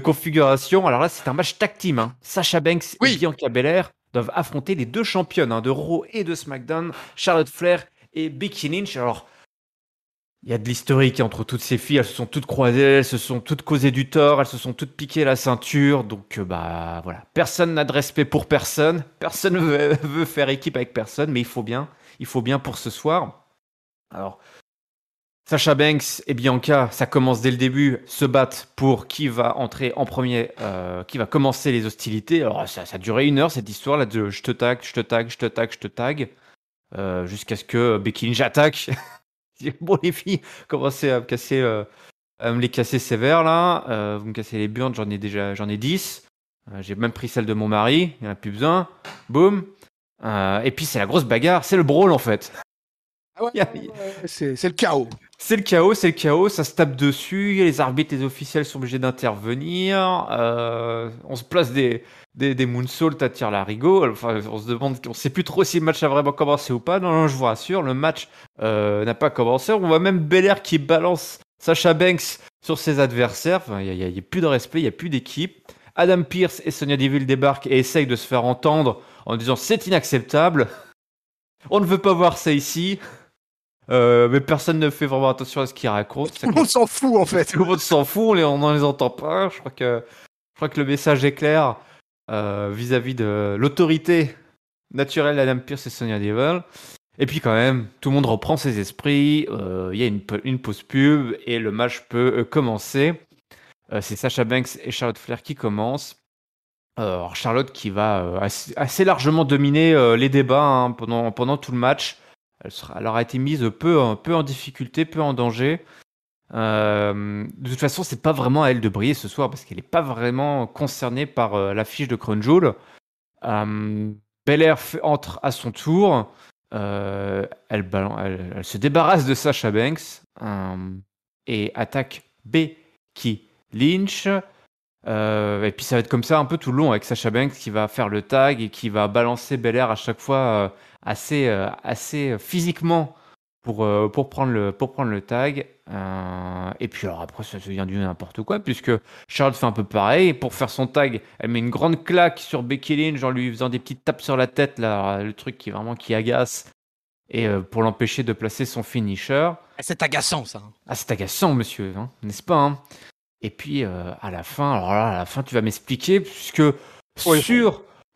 configuration. Alors là, c'est un match tag team. Hein. Sacha Banks et Bianca Belair doivent affronter les deux championnes de Raw et de SmackDown, Charlotte Flair et Becky Lynch. Alors, il y a de l'historique entre toutes ces filles. Elles se sont toutes croisées, elles se sont toutes causées du tort, elles se sont toutes piquées la ceinture. Donc, voilà. Personne n'a de respect pour personne. Personne ne veut faire équipe avec personne, mais il faut bien pour ce soir. Alors, Sacha Banks et Bianca, ça commence dès le début, se battent pour qui va entrer en premier, qui va commencer les hostilités. Alors ça a duré 1 heure cette histoire là de je te tag, jusqu'à ce que Becky Lynch attaque. Bon les filles, commencez à me les casser sévère là. Vous me cassez les burnes, j'en ai 10. J'ai même pris celle de mon mari, il n'y en a plus besoin. Boum. Et puis c'est la grosse bagarre, c'est le brawl en fait. C'est le chaos. C'est le chaos, ça se tape dessus, les arbitres, les officiels sont obligés d'intervenir, on se place des moonsaults à tir larigot, enfin on se demande, on sait plus trop si le match a vraiment commencé ou pas. Non, je vous rassure, le match n'a pas commencé. On voit même Belair qui balance Sacha Banks sur ses adversaires, enfin, il n'y a plus de respect, il n'y a plus d'équipe. Adam Pearce et Sonya Deville débarquent et essayent de se faire entendre en disant c'est inacceptable, on ne veut pas voir ça ici. Mais personne ne fait vraiment attention à ce qu'ils racontent. Tout le monde s'en fout en fait. Tout le monde s'en fout, on n'en les entend pas. Je crois que le message est clair vis-à-vis de l'autorité naturelle d'Adam Pearce et Sonya Deville. Et puis quand même, tout le monde reprend ses esprits. Il y a une pause pub et le match peut commencer. C'est Sasha Banks et Charlotte Flair qui commencent. Alors Charlotte qui va assez largement dominer les débats hein, pendant tout le match. Elle aura été mise peu en difficulté, peu en danger. De toute façon, c'est pas vraiment à elle de briller ce soir parce qu'elle n'est pas vraiment concernée par l'affiche de Crown Jewel. Belair entre à son tour. Elle se débarrasse de Sasha Banks et attaque Becky Lynch. Et puis ça va être comme ça un peu tout le long avec Sasha Banks qui va faire le tag et qui va balancer Belair à chaque fois assez physiquement pour prendre le tag. Et puis alors après ça devient du n'importe quoi puisque Charlotte fait un peu pareil. Pour faire son tag, elle met une grande claque sur Becky Lynch en lui faisant des petites tapes sur la tête, là, le truc qui agace. Et pour l'empêcher de placer son finisher. C'est agaçant ça. Ah c'est agaçant monsieur, hein, n'est-ce pas hein. Et puis à la fin, tu vas m'expliquer, puisque Oui.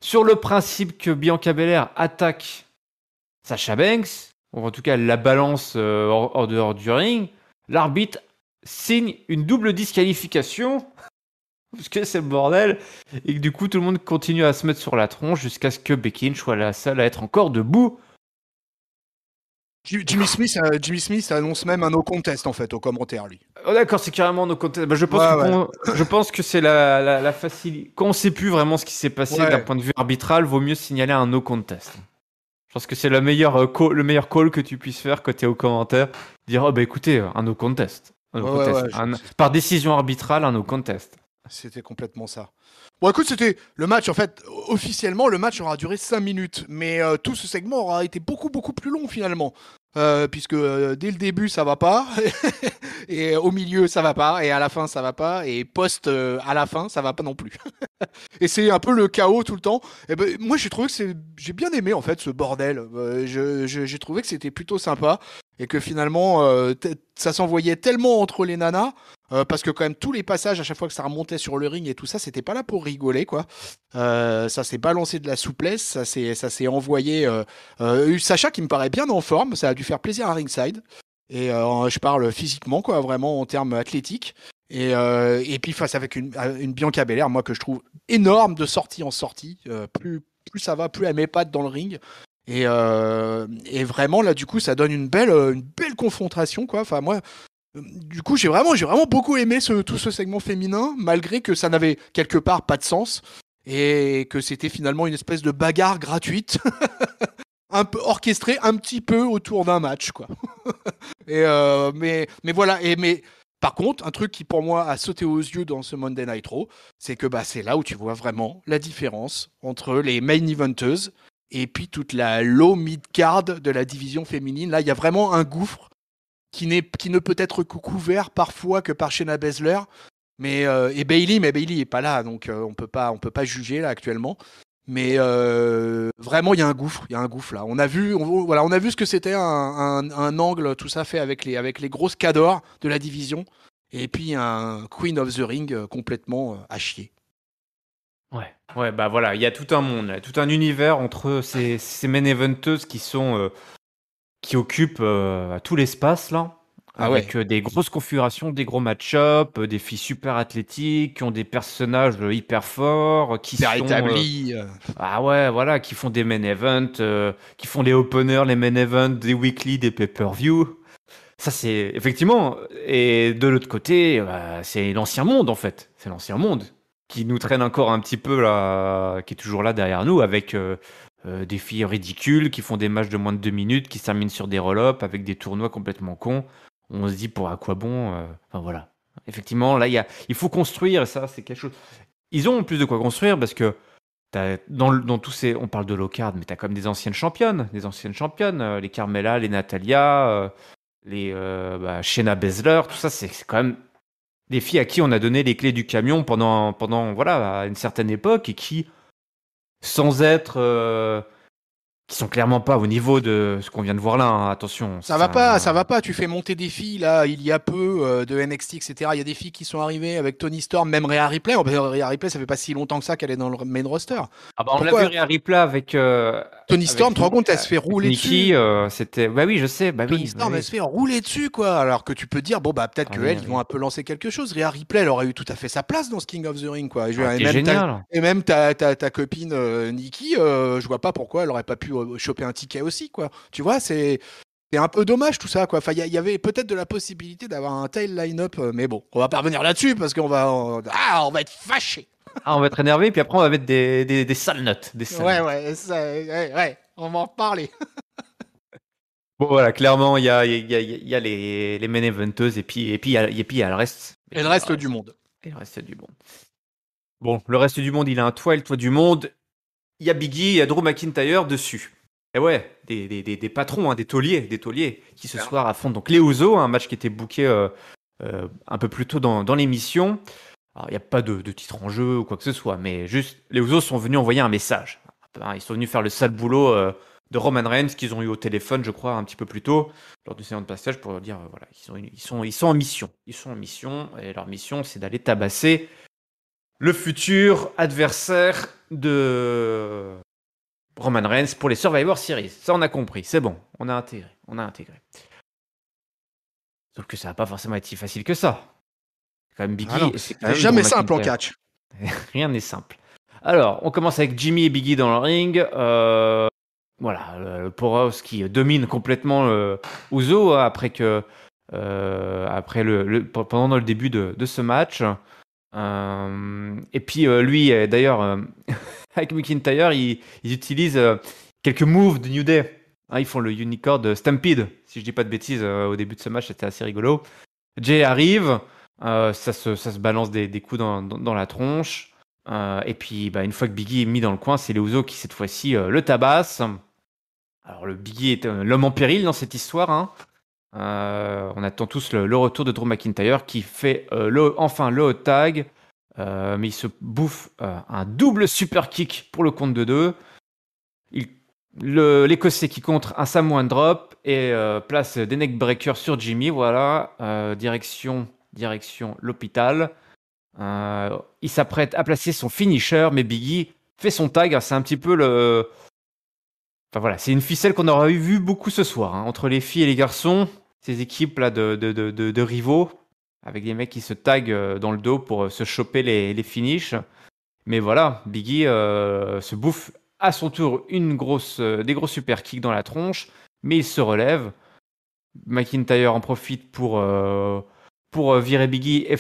sur le principe que Bianca Belair attaque Sasha Banks, ou en tout cas elle la balance hors dehors du ring, l'arbitre signe une double disqualification, parce que c'est le bordel, et que du coup tout le monde continue à se mettre sur la tronche jusqu'à ce que Becky Lynch soit la seule à être encore debout. Jimmy Smith annonce même un no contest en fait au commentaire lui. Oh d'accord, c'est carrément nos contestes. Bah, je pense que c'est la facilité. Quand on sait plus vraiment ce qui s'est passé d'un point de vue arbitral, vaut mieux signaler un no contest. Je pense que c'est le meilleur call que tu puisses faire quand tu es au commentaire. Dire, oh bah écoutez, un no contest. Par décision arbitrale, un no contest. C'était complètement ça. Bon, écoute, c'était le match. En fait, officiellement, le match aura duré 5 minutes. Mais tout ce segment aura été beaucoup, beaucoup plus long finalement. Puisque dès le début, ça va pas. Et au milieu, ça va pas. Et à la fin, ça va pas. Et à la fin, ça va pas non plus. Et c'est un peu le chaos tout le temps. Et ben, moi, j'ai trouvé que j'ai bien aimé en fait ce bordel. J'ai trouvé que c'était plutôt sympa. Et que finalement, ça s'envoyait tellement entre les nanas. Parce que quand même tous les passages à chaque fois que ça remontait sur le ring et tout ça, c'était pas là pour rigoler quoi. Ça s'est balancé de la souplesse, ça s'est envoyé. Sacha qui me paraît bien en forme, ça a dû faire plaisir à ringside. Et je parle physiquement quoi, vraiment en termes athlétiques. Et puis face avec une Bianca Belair, moi que je trouve énorme de sortie en sortie. Plus ça va, plus elle m'épate dans le ring. Et vraiment là du coup ça donne une belle confrontation quoi. Enfin moi. Du coup, j'ai vraiment beaucoup aimé tout ce segment féminin, malgré que ça n'avait quelque part pas de sens et que c'était finalement une espèce de bagarre gratuite, un peu orchestrée, un petit peu autour d'un match, quoi. Mais voilà. Mais par contre, un truc qui pour moi a sauté aux yeux dans ce Monday Night Raw, c'est que c'est là où tu vois vraiment la différence entre les main eventeuses et puis toute la low mid card de la division féminine. Là, il y a vraiment un gouffre qui ne peut être couvert parfois que par Shayna Baszler, et Bayley, mais Bayley est pas là, donc on peut pas juger là actuellement. Mais vraiment, il y a un gouffre là. On a vu ce que c'était un angle, tout ça fait avec les grosses cadors de la division, et puis un Queen of the Ring complètement à chier. Ouais, bah voilà, il y a tout un monde, tout un univers entre ces main eventeuses qui occupent tout l'espace là, avec des grosses configurations, des gros match-up, des filles super athlétiques, qui ont des personnages hyper forts, qui Hyper sont établis. Ah ouais, voilà, qui font des main events, qui font les openers, les main events, des weekly, des pay-per-view. Ça c'est effectivement. Et de l'autre côté, c'est l'ancien monde en fait. C'est l'ancien monde qui nous traîne encore un petit peu là, qui est toujours là derrière nous avec. Des filles ridicules qui font des matchs de moins de 2 minutes, qui se terminent sur des roll-up avec des tournois complètement cons. On se dit pour à quoi bon Enfin voilà. Effectivement, là, il faut construire, et ça, c'est quelque chose. Ils ont plus de quoi construire parce que dans tous ces. On parle de low card, mais t'as comme des anciennes championnes. Les Carmella, les Natalia, les Shayna Baszler, tout ça, c'est quand même des filles à qui on a donné les clés du camion pendant voilà, à une certaine époque et qui. Sans être qui sont clairement pas au niveau de ce qu'on vient de voir là, hein. Attention. Ça va pas, ça va pas. Tu fais monter des filles là, il y a peu de NXT, etc. Il y a des filles qui sont arrivées avec Tony Storm, même Rhea Ripley. Rhea Ripley, ça fait pas si longtemps que ça qu'elle est dans le main roster. Ah bah on l'a Pourquoi vu Rhea Ripley avec Tony Storm, tu te rends compte, elle se fait rouler Nikki, dessus. c'était. Bah oui, je sais. Bah Tony oui. Storm, elle se fait rouler dessus, quoi. Alors que tu peux dire, bon, bah, peut-être Ah oui, qu'elle, ils oui. vont un peu lancer quelque chose. Rhea Ripley, elle aurait eu tout à fait sa place dans ce King of the Ring, quoi. Ça aurait été Et même, génial. ta copine Nikki, je vois pas pourquoi elle aurait pas pu choper un ticket aussi, quoi. Tu vois, c'est un peu dommage tout ça, quoi. Enfin, il y avait peut-être de la possibilité d'avoir un tail line-up, mais bon, on va pas revenir là-dessus parce on va être fâchés. Ah, on va être énervé, puis après on va mettre des sales notes. Des sales Ouais, notes. ouais, on va en reparler. Bon, voilà, clairement, il y a les main eventeuses, et puis il y a le reste. Et le reste du monde. Et le reste du monde. Bon, le reste du monde, il a un toit, et le toit du monde, il y a Biggie, il y a Drew McIntyre dessus. Et ouais, des patrons, hein, des tauliers, qui ce soir affrontent donc les Usos, un match qui était booké un peu plus tôt dans l'émission. Alors, il n'y a pas de titre en jeu ou quoi que ce soit, mais juste, les Usos sont venus envoyer un message. Ils sont venus faire le sale boulot de Roman Reigns qu'ils ont eu au téléphone, je crois, un petit peu plus tôt, lors du séance de passage, pour dire, voilà, ils sont en mission. Ils sont en mission, et leur mission, c'est d'aller tabasser le futur adversaire de Roman Reigns pour les Survivor Series. Ça, on a compris, c'est bon, on a intégré. Sauf que ça va pas forcément être si facile que ça. C'est quand même Biggie, Ah non, et c'est quand c'est même jamais Drew simple en McIntyre. catch. Rien n'est simple. Alors, on commence avec Jimmy et Biggie dans le ring. Voilà, le Powerhouse qui domine complètement Uso après pendant le début de ce match. Et puis lui, d'ailleurs, avec McIntyre, ils utilisent quelques moves de New Day. Hein, ils font le Unicorn Stampede, si je dis pas de bêtises, au début de ce match, c'était assez rigolo. Jay arrive, ça se balance des coups dans la tronche. Et puis, bah, une fois que Biggie est mis dans le coin, c'est les Usos qui, cette fois-ci, le tabassent. Alors, le Biggie est l'homme en péril dans cette histoire. Hein. On attend tous le retour de Drew McIntyre qui fait enfin le hot tag. Mais il se bouffe un double super kick pour le compte de 2. L'Écossais qui contre un Samoan drop et place des neckbreakers sur Jimmy. Voilà, direction l'hôpital. Il s'apprête à placer son finisher, mais Biggie fait son tag. C'est un petit peu le... Enfin voilà, c'est une ficelle qu'on aura vu beaucoup ce soir, hein, entre les filles et les garçons. Ces équipes là de rivaux, avec des mecs qui se taguent dans le dos pour se choper les finishes. Mais voilà, Biggie se bouffe à son tour des gros super kicks dans la tronche, mais il se relève. McIntyre en profite pour virer Biggie et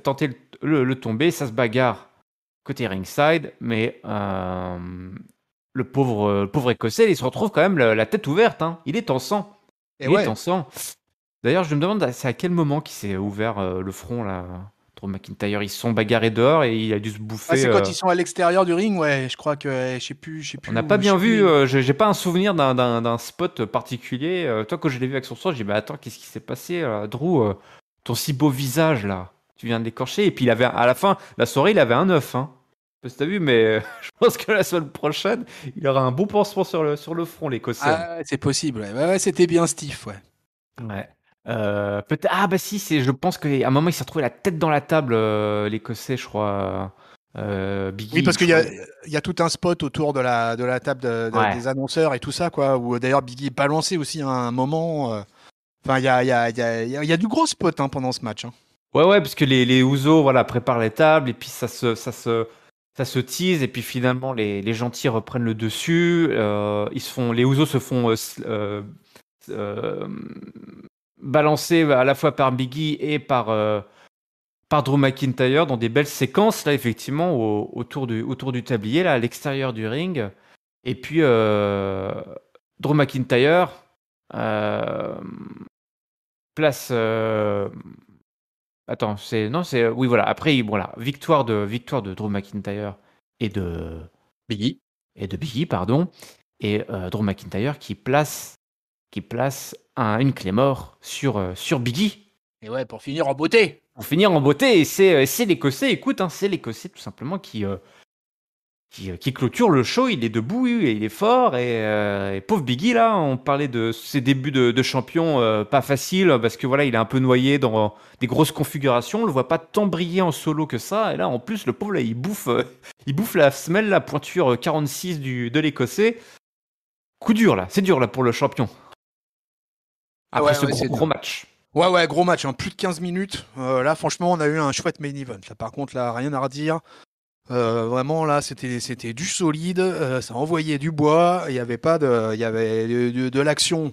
tenter le tomber. Ça se bagarre côté ringside, mais le pauvre Écossais, il se retrouve quand même la tête ouverte. Hein. Il est en sang. Il est en sang. D'ailleurs, je me demande, c'est à quel moment qu'il s'est ouvert le front, là, Drew McIntyre. Ils se sont bagarrés dehors et il a dû se bouffer. Ah, c'est quand ils sont à l'extérieur du ring, ouais. Je crois que je sais plus. On n'a pas bien vu. J'ai pas un souvenir d'un spot particulier. Toi, quand je l'ai vu avec son sang, j'ai dit, mais attends, qu'est-ce qui s'est passé, Drew ton si beau visage, là. Tu viens de l'écorcher. Et puis, à la fin, la soirée, il avait un œuf. Hein. Je sais pas si t'as vu, mais je pense que la semaine prochaine, il aura un bon pansement sur le front, l'Écossais. Ah, c'est possible. Ouais, c'était bien Steve, ouais. Ouais. Peut-être. Ah bah si, je pense qu'à un moment il s'est retrouvé la tête dans la table, l'Écossais, je crois. Biggie. Oui, parce qu'il y a tout un spot autour de la table des annonceurs et tout ça, quoi. Où d'ailleurs Biggie est balancé aussi à un moment. Enfin, il y a du gros spot hein, pendant ce match. Hein. Ouais, parce que les Usos, voilà, préparent les tables et puis ça se tease et puis finalement les gentils reprennent le dessus. Les Usos se font balancés à la fois par Biggie et par Drew McIntyre dans des belles séquences là effectivement autour du tablier là à l'extérieur du ring. Et puis Drew McIntyre place. Attends, oui voilà. Après voilà, victoire de Drew McIntyre et de Biggie. Pardon. Et Drew McIntyre qui place une Claymore sur Biggie. Et ouais, pour finir en beauté. Pour finir en beauté, et c'est l'Écossais, écoute, hein, c'est l'Écossais tout simplement qui qui clôture le show. Il est debout, et il est fort. Et pauvre Biggie, là, on parlait de ses débuts de champion pas faciles parce que voilà, il est un peu noyé dans des grosses configurations. On le voit pas tant briller en solo que ça. Et là, en plus, le pauvre, là, il bouffe la semelle, la pointure 46 de l'Écossais. Coup dur, là. C'est dur, là, pour le champion. Après ce gros match. Ouais, gros match, hein, plus de 15 minutes. Là, franchement, on a eu un chouette main event. Là, par contre, là, rien à redire. Vraiment, là, c'était du solide. Ça envoyait du bois. Il y avait de l'action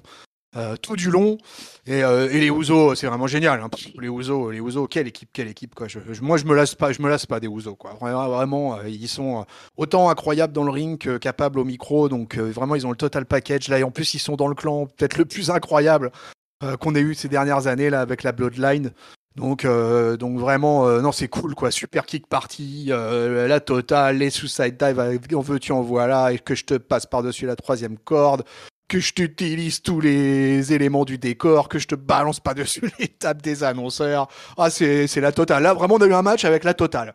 tout du long. Et les Ouzo, c'est vraiment génial. Hein. Les Ouzo, quelle équipe quoi. Moi, je me lasse pas des Ouzo quoi. Vraiment, ils sont autant incroyables dans le ring que capables au micro. Donc vraiment, ils ont le total package là. Et en plus, ils sont dans le clan peut-être le plus incroyable qu'on ait eu ces dernières années là avec la Bloodline. Donc vraiment, non, c'est cool quoi. Super kick party, la totale, les suicide dive, en veux-tu en voilà, et que je te passe par-dessus la 3e corde, que je t'utilise tous les éléments du décor, que je te balance par-dessus les tables des annonceurs. Ah, c'est la totale. Là, vraiment, on a eu un match avec la totale.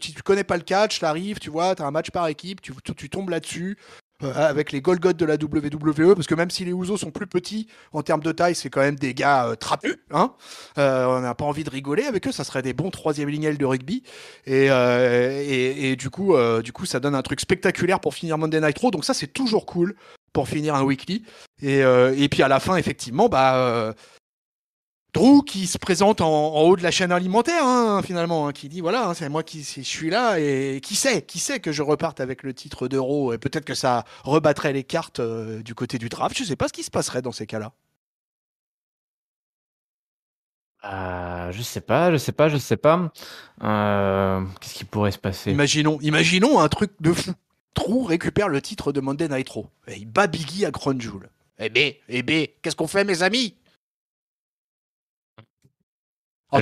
Si tu connais pas le catch, t'arrives, tu vois, t'as un match par équipe, tu tombes là-dessus. Avec les Golgoth de la WWE, parce que même si les Usos sont plus petits en termes de taille, c'est quand même des gars trapus. Hein, on n'a pas envie de rigoler avec eux, ça serait des bons 3e lignels de rugby. Et du coup, ça donne un truc spectaculaire pour finir Monday Night Raw. Donc ça, c'est toujours cool pour finir un weekly. Et puis à la fin, effectivement, Drew qui se présente en haut de la chaîne alimentaire, hein, finalement, hein, qui dit voilà, hein, c'est moi je suis là et qui sait que je reparte avec le titre d'Euro et peut-être que ça rebattrait les cartes du côté du draft. Je sais pas ce qui se passerait dans ces cas-là. Je sais pas. Qu'est-ce qui pourrait se passer? Imaginons un truc de fou. Drew récupère le titre de Monday Night Raw et il bat Biggie à Crown Jewel. Qu'est-ce qu'on fait, mes amis? En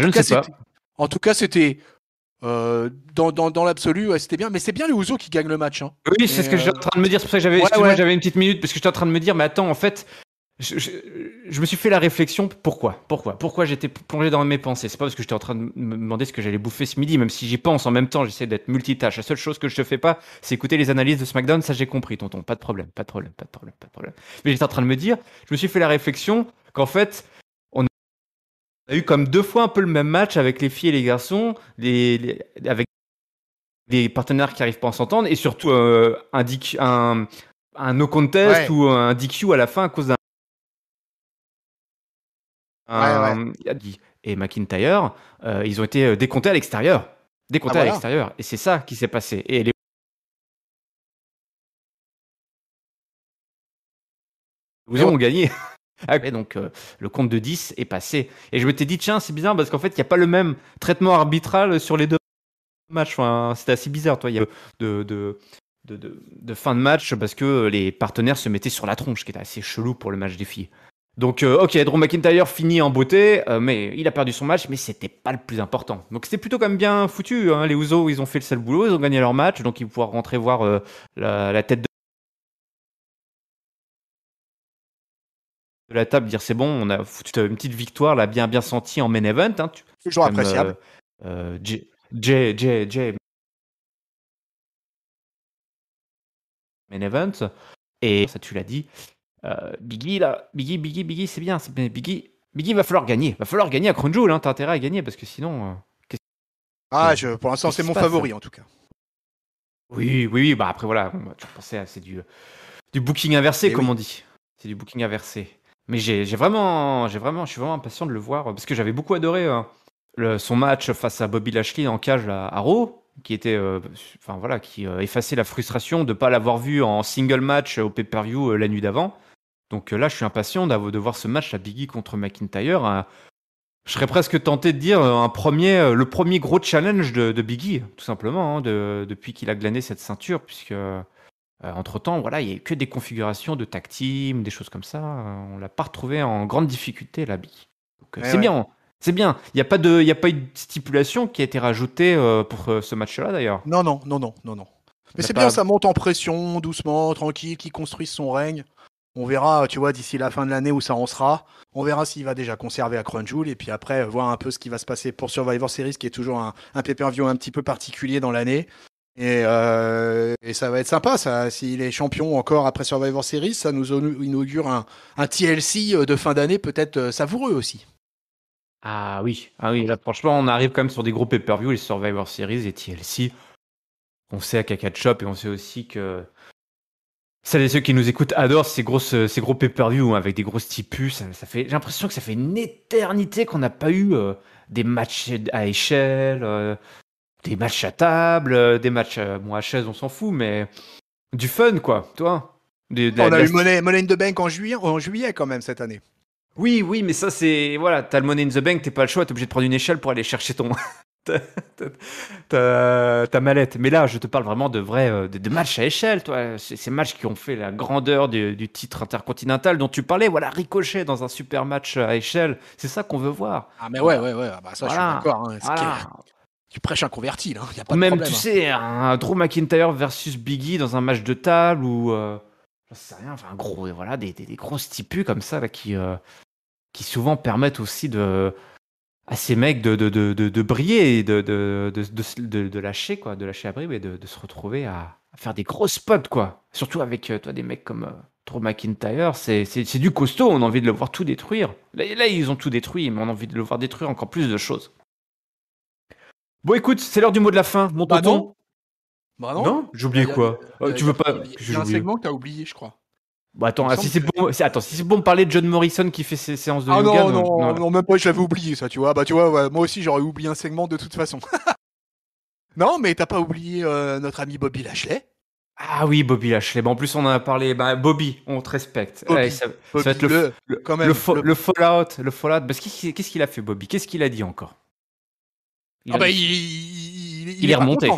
tout cas, c'était dans l'absolu, ouais, c'était bien. Mais c'est bien les Ouzo qui gagnent le match. Hein. Oui, c'est ce que j'étais en train de me dire. C'est pour ça que j'avais une petite minute parce que j'étais en train de me dire, mais attends, en fait, je me suis fait la réflexion. Pourquoi j'étais plongé dans mes pensées? C'est pas parce que j'étais en train de me demander ce que j'allais bouffer ce midi, même si j'y pense en même temps. J'essaie d'être multitâche. La seule chose que je te fais pas, c'est écouter les analyses de SmackDown. Ça, j'ai compris, tonton. Pas de problème. Mais j'étais en train de me dire, je me suis fait la réflexion qu'en fait, on a eu comme 2 fois un peu le même match avec les filles et les garçons, avec des partenaires qui n'arrivent pas à s'entendre, et surtout un no contest ou un DQ à la fin à cause d'un et McIntyre, ils ont été décomptés à l'extérieur. À l'extérieur. Et c'est ça qui s'est passé. Et les Ouzo ont gagné. Et donc le compte de 10 est passé. Et je m'étais dit, tiens, c'est bizarre parce qu'en fait, il n'y a pas le même traitement arbitral sur les 2 matchs. Enfin, c'était assez bizarre, toi. Il y a de fin de match parce que les partenaires se mettaient sur la tronche, ce qui était assez chelou pour le match des filles. Donc, ok, Drew McIntyre finit en beauté, mais il a perdu son match, mais c'était pas le plus important. Donc, c'était plutôt quand même bien foutu. Hein. Les Ouzo, ils ont fait le sale boulot, ils ont gagné leur match, donc ils vont pouvoir rentrer voir la tête de la table, dire c'est bon, on a foutu une petite victoire, là, bien sentie en main event. Hein. Toujours appréciable. Main event. Et ça, tu l'as dit. Biggie, là, Biggie, c'est bien. Biggie, va falloir gagner. Va falloir gagner à Crown Jewel. Hein. T'as intérêt à gagner parce que sinon. Pour l'instant, c'est mon favori en tout cas. Oui. Bah après, voilà. Tu pensais, c'est du booking inversé, comme on dit. C'est du booking inversé. Mais je suis vraiment impatient de le voir parce que j'avais beaucoup adoré son match face à Bobby Lashley en cage à Raw, qui était, qui effaçait la frustration de ne pas l'avoir vu en single match au pay-per-view la nuit d'avant. Donc là, je suis impatient de voir ce match à Biggie contre McIntyre. Je serais presque tenté de dire le premier gros challenge de Biggie, tout simplement, hein, depuis qu'il a glané cette ceinture, puisque entre-temps, voilà, il n'y a eu que des configurations de tag team, des choses comme ça. On ne l'a pas retrouvé en grande difficulté, là, Biggie. Donc c'est bien. C'est bien. Il n'y a pas eu de stipulation qui a été rajoutée pour ce match-là, d'ailleurs. Non. Mais c'est bien, ça monte en pression, doucement, tranquille, qui construise son règne. On verra, tu vois, d'ici la fin de l'année où ça en sera. On verra s'il va déjà conserver à Crown Jewel et puis après voir un peu ce qui va se passer pour Survivor Series, qui est toujours un pay-per-view un petit peu particulier dans l'année. Et ça va être sympa, ça. S'il est champion encore après Survivor Series, ça nous inaugure un TLC de fin d'année peut-être savoureux aussi. Ah oui, là franchement, on arrive quand même sur des gros pay-per-view, les Survivor Series et TLC. On sait à Catch-Up et on sait aussi que celles et ceux qui nous écoutent adorent ces gros pay-per-view avec des grosses tipus. J'ai l'impression que ça fait une éternité qu'on n'a pas eu des matchs à échelle, des matchs à table, des matchs bon, à chaise, on s'en fout, mais du fun quoi, toi. On a eu Money in the Bank en juillet quand même cette année. Oui, mais ça c'est voilà, t'as le Money in the Bank, t'es pas le choix, t'es obligé de prendre une échelle pour aller chercher ton ta mallette. Mais là, je te parle vraiment de vrais de matchs à échelle, toi. Ces matchs qui ont fait la grandeur du titre intercontinental dont tu parlais. Voilà, Ricochet dans un super match à échelle. C'est ça qu'on veut voir. Ah mais ouais. Ah bah ça, Voilà. je suis d'accord. Hein. Voilà. Tu prêches un converti là, y a pas Ou de même, problème. tu sais, un Drew McIntyre versus Biggie dans un match de table ou j'en sais rien, enfin voilà, des grosses tipus comme ça là, qui souvent permettent aussi à ces mecs de briller et de lâcher quoi, de lâcher la bride et de se retrouver à faire des gros spots quoi. Surtout avec toi des mecs comme Drew McIntyre, c'est du costaud, on a envie de le voir tout détruire. Là ils ont tout détruit, mais on a envie de le voir détruire encore plus de choses. Bon écoute, c'est l'heure du mot de la fin, mon tonton. Non, j'ai oublié quoi. Tu veux pas Il y a un segment que t'as oublié, je crois. Bah attends, si c'est bon de parler de John Morrison qui fait ses séances de yoga. Non, même pas, je l'avais oublié ça, tu vois. Bah tu vois, ouais, moi aussi j'aurais oublié un segment de toute façon. Non, mais t'as pas oublié notre ami Bobby Lashley. Ah oui, Bobby Lashley. Bon, en plus, on en a parlé. Bah, Bobby, on te respecte. Bobby, allez, ça va être le Fallout. Le Fallout. Parce qu'est-ce qu'il a fait, Bobby? Qu'est-ce qu'il a dit encore? Il est remonté.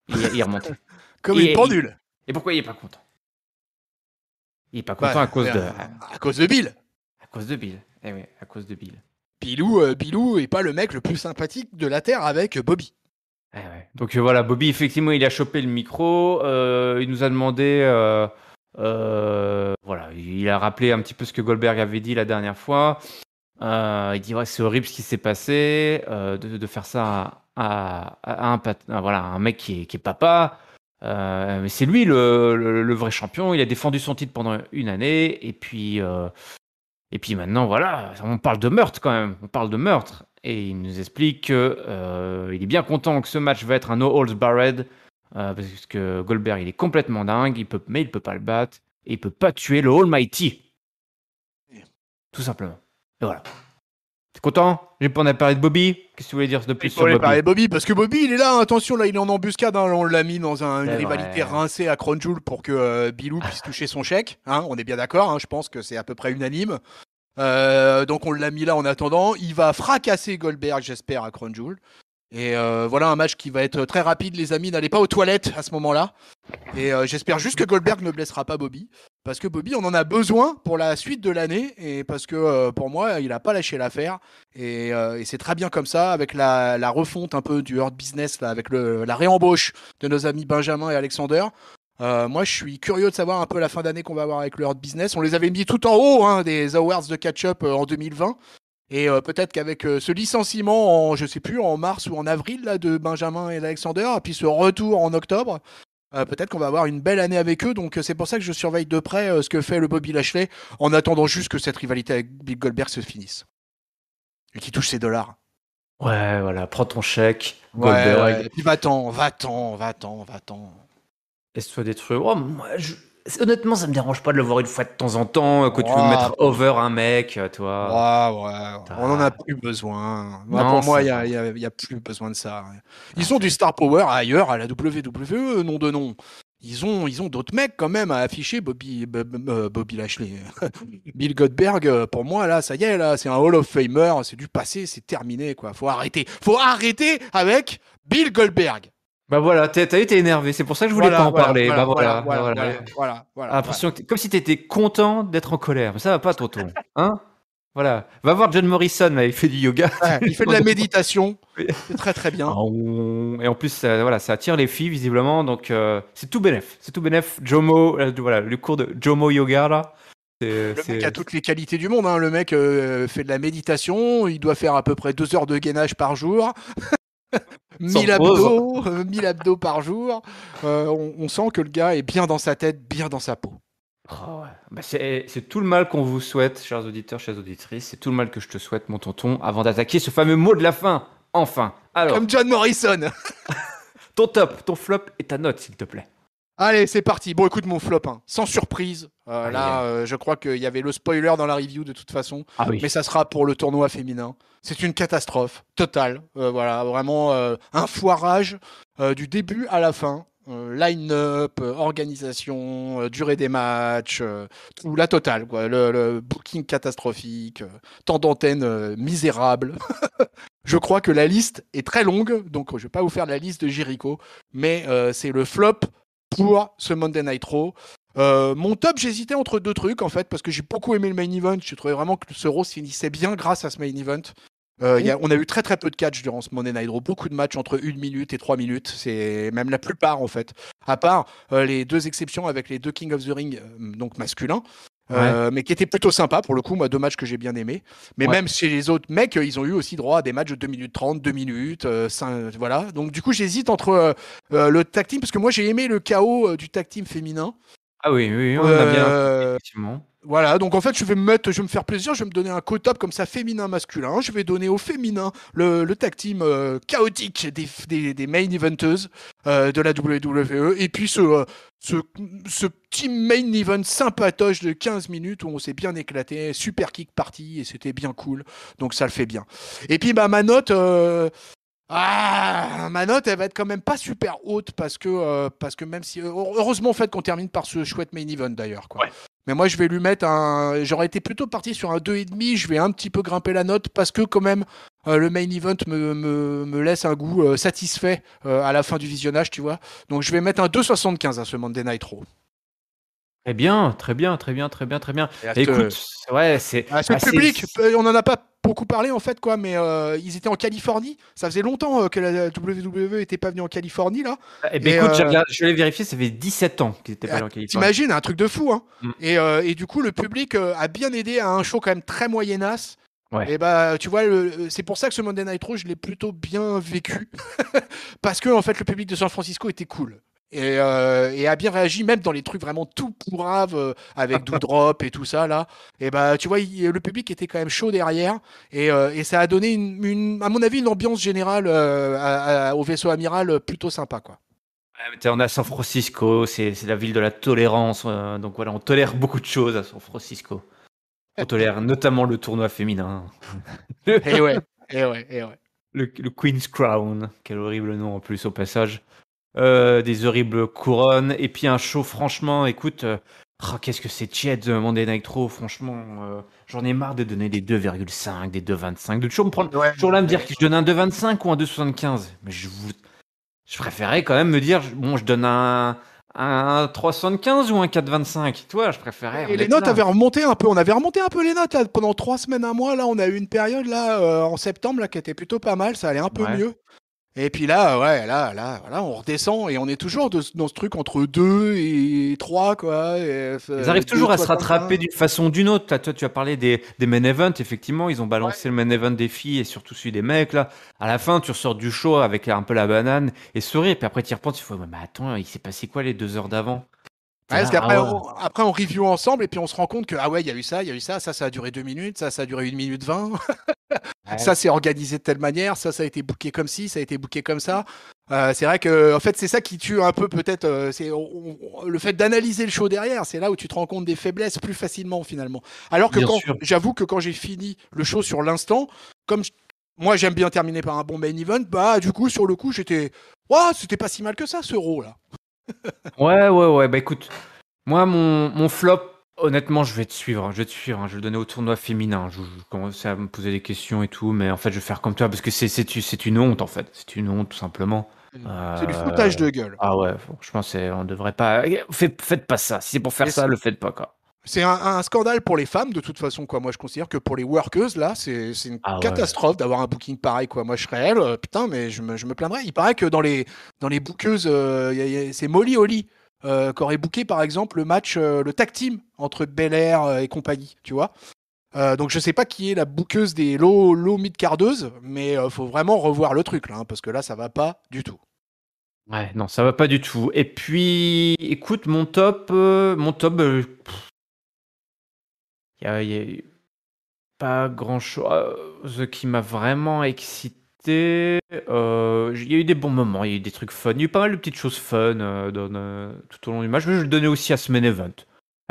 Il est remonté. Comme une pendule. Et pourquoi il est pas content? Il est pas content à cause de Bill. À cause de Bill. Eh oui, à cause de Bill. Bilou est pas le mec le plus sympathique de la Terre avec Bobby. Ouais. Donc voilà, Bobby, effectivement, il a chopé le micro. Il nous a demandé. Voilà, il a rappelé un petit peu ce que Goldberg avait dit la dernière fois. Il dit ouais, c'est horrible ce qui s'est passé, de faire ça à un mec qui est papa. Mais c'est lui le vrai champion. Il a défendu son titre pendant une année. Et puis maintenant, voilà, on parle de meurtre quand même. On parle de meurtre. Et il nous explique qu'il est bien content que ce match va être un no holds barred. Parce que Goldberg, il est complètement dingue. Mais il peut pas le battre. Et il peut pas tuer le Almighty. Tout simplement. Et voilà. T'es content? On a parlé de Bobby. Qu'est-ce que tu voulais dire de plus sur Bobby? On a parlé de Bobby parce que Bobby, il est là. Attention, là, il est en embuscade. Hein, on l'a mis dans une rivalité rincée à Crown Jewel pour que Bilou puisse toucher son chèque. Hein, on est bien d'accord. Hein, je pense que c'est à peu près unanime. Donc on l'a mis là en attendant. Il va fracasser Goldberg, j'espère, à Crown Jewel. Et voilà un match qui va être très rapide, les amis. N'allez pas aux toilettes à ce moment-là. Et j'espère juste que Goldberg ne blessera pas Bobby. Parce que Bobby, on en a besoin pour la suite de l'année. Et parce que pour moi, il n'a pas lâché l'affaire. Et c'est très bien comme ça, avec la refonte un peu du Hurt Business, là, avec la réembauche de nos amis Benjamin et Alexander. Moi, je suis curieux de savoir un peu la fin d'année qu'on va avoir avec le Hurt Business. On les avait mis tout en haut des awards de catch-up en 2020. Et peut-être qu'avec ce licenciement je sais plus, en mars ou en avril là, de Benjamin et d'Alexander, et puis ce retour en octobre, peut-être qu'on va avoir une belle année avec eux. Donc c'est pour ça que je surveille de près ce que fait le Bobby Lashley, en attendant juste que cette rivalité avec Bill Goldberg se finisse. Et qu'il touche ses dollars. Ouais, voilà, prends ton chèque, Goldberg. Ouais, et puis va-t'en. Laisse-toi détruire. Oh, moi, honnêtement, ça me dérange pas de le voir une fois de temps en temps, que tu veux mettre over un mec, toi. Ouais. On en a plus besoin. Pour moi, il y a plus besoin de ça. Ils ont du star power ailleurs, à la WWE, nom de nom. Ils ont d'autres mecs quand même à afficher. Bobby Lashley, Bill Goldberg. Pour moi, là, ça y est, là, c'est un Hall of Famer. C'est du passé, c'est terminé, quoi. Faut arrêter avec Bill Goldberg. Bah voilà, t'es énervé, c'est pour ça que je voulais pas en parler. Voilà. L'impression comme si t'étais content d'être en colère, mais ça va pas, tonton. Hein? Voilà. Va voir John Morrison, là, il fait du yoga. Ouais, il fait de la méditation. C'est très très bien. Et en plus, ça attire les filles, visiblement, donc c'est tout bénef. C'est tout bénef. Jomo, le cours de Jomo Yoga, là. Le mec a toutes les qualités du monde. Hein. Le mec fait de la méditation, il doit faire à peu près 2 heures de gainage par jour. Sans 1000 pause. abdos, 1000 abdos par jour. On sent que le gars est bien dans sa tête, bien dans sa peau. Oh ouais. Bah, c'est tout le mal qu'on vous souhaite, chers auditeurs, chères auditrices. C'est tout le mal que je te souhaite, mon tonton, avant d'attaquer ce fameux mot de la fin. Enfin. Alors, Comme John Morrison. ton top, ton flop et ta note, s'il te plaît. Allez, c'est parti. Bon, écoute mon flop, hein. Sans surprise. Aïe, aïe. Je crois qu'il y avait le spoiler dans la review de toute façon, Ah oui. mais ça sera pour le tournoi féminin. C'est une catastrophe totale. Voilà, vraiment un foirage du début à la fin. Line-up, organisation, durée des matchs, tout la totale, quoi. Le booking catastrophique, temps d'antenne misérable. Je crois que la liste est très longue, donc je vais pas vous faire la liste de Jericho, mais c'est le flop pour ce Monday Night Raw. Mon top, j'hésitais entre deux trucs en fait, parce que j'ai beaucoup aimé le main event. Je trouvais vraiment que ce Raw se finissait bien grâce à ce main event. On a eu très très peu de catch durant ce Monday Night Raw, beaucoup de matchs entre 1 minute et 3 minutes, c'est même la plupart en fait, à part les deux exceptions avec les deux King of the Ring, donc masculins. Mais qui étaient plutôt sympas pour le coup, moi 2 matchs que j'ai bien aimés. Mais même chez les autres mecs, ils ont eu aussi droit à des matchs de 2 minutes 30, 2 minutes, 5, voilà. Donc du coup j'hésite entre le tag team, parce que moi j'ai aimé le chaos du tag team féminin. Ah oui, oui, on a bien effectivement. Voilà, donc en fait je vais me faire plaisir, je vais me donner un co-top comme ça féminin masculin. Je vais donner au féminin le tag team chaotique des main eventeuses de la WWE, et puis ce petit main event sympatoche de 15 minutes où on s'est bien éclaté, super kick party et c'était bien cool, donc ça le fait bien. Et puis bah ma note elle va être quand même pas super haute parce que même si heureusement en fait qu'on termine par ce chouette main event d'ailleurs, quoi. Ouais. Mais moi je vais lui mettre j'aurais été plutôt parti sur un 2,5, je vais un petit peu grimper la note parce que quand même le main event me laisse un goût satisfait à la fin du visionnage, tu vois. Donc je vais mettre un 2,75 à ce Monday Night Raw. Très bien, très bien, très bien, très bien, très bien. Et à Écoute, ouais, ce public, on n'en a pas beaucoup parlé en fait, quoi, mais ils étaient en Californie. Ça faisait longtemps que la WWE était pas venue en Californie là. Eh ben, écoute, je l'ai vérifié, ça fait 17 ans qu'ils étaient pas allés en Californie. T'imagines, un truc de fou, hein. Mm. Et du coup, le public a bien aidé à un show quand même très moyennasse. Ouais. Et bah, tu vois, c'est pour ça que ce Monday Night Raw, je l'ai plutôt bien vécu. Parce que, en fait, le public de San Francisco était cool. Et a bien réagi, même dans les trucs vraiment tout pourraves, avec Doudrop et tout ça, là. Et bah, tu vois, le public était quand même chaud derrière. Et ça a donné, à mon avis, une ambiance générale au vaisseau amiral plutôt sympa, quoi. Ouais, mais on est à San Francisco, c'est la ville de la tolérance. Donc voilà, on tolère beaucoup de choses à San Francisco. On tolère notamment le tournoi féminin. Et ouais, et ouais, et ouais. Le Queen's Crown, quel horrible nom en plus au passage. Des horribles couronnes. Et puis un show, franchement, écoute, qu'est-ce que c'est tiède, Monday Night Raw, franchement. J'en ai marre de donner des 2,5, des 2,25. De toujours me prendre, toujours là me dire que je donne un 2,25 ou un 2,75. Mais je préférais quand même me dire, bon, je donne un 3,75 ou un 4,25. Toi, je préférais. Et les notes avaient remonté un peu. On avait remonté un peu les notes là, pendant 3 semaines, un mois. Là, on a eu une période là en septembre là qui était plutôt pas mal. Ça allait un peu mieux. Et puis là, voilà, on redescend et on est toujours dans ce truc entre 2 et 3, quoi. Ils arrivent toujours à se rattraper d'une façon ou d'une autre. Là, toi, tu as parlé des main events. Effectivement, ils ont balancé le main event des filles et surtout celui des mecs. Là, à la fin, tu ressors du show avec un peu la banane et sourire. Puis après, tu y repenses, tu fais, mais attends, il s'est passé quoi les 2 heures d'avant? Parce qu'après, après, on review ensemble et puis on se rend compte que, il y a eu ça, ça a duré 2 minutes, ça a duré 1 minute 20. Ça, c'est organisé de telle manière, ça a été booké comme ci, ça a été booké comme ça. C'est vrai que, en fait, c'est ça qui tue un peu, peut-être, c'est le fait d'analyser le show derrière. C'est là où tu te rends compte des faiblesses plus facilement, finalement. Alors que j'avoue que quand j'ai fini le show sur l'instant, moi, j'aime bien terminer par un bon main event, bah, du coup, sur le coup, c'était pas si mal que ça, ce Raw, là. Ouais. Bah écoute, moi, mon flop, honnêtement, je vais te suivre. Je vais le donner au tournoi féminin. Je commence à me poser des questions et tout, mais en fait, je vais faire comme toi parce que c'est une honte, en fait. C'est une honte, tout simplement. C'est du foutage de gueule. Ah ouais, franchement, on devrait pas. Faites pas ça. Si c'est pour faire ça, le faites pas, quoi. C'est un scandale pour les femmes, de toute façon, quoi. Moi, je considère que pour les workers, là, c'est une catastrophe d'avoir un booking pareil, quoi. Moi, je serais elle, putain, mais je me plaindrais. Il paraît que dans les bookeuses, c'est Molly Holly qui aurait booké, par exemple, le match, le tag team entre Belair et compagnie, tu vois. Donc je sais pas qui est la bouqueuse des low mid-cardeuses, mais faut vraiment revoir le truc là, hein, parce que là ça va pas du tout. Ouais, non, ça va pas du tout. Et puis, écoute, y a pas grand-chose qui m'a vraiment excité. Il y a eu des bons moments, il y a eu des trucs fun. Il y a eu pas mal de petites choses fun tout au long du match. Mais je vais le donner aussi à ce main event.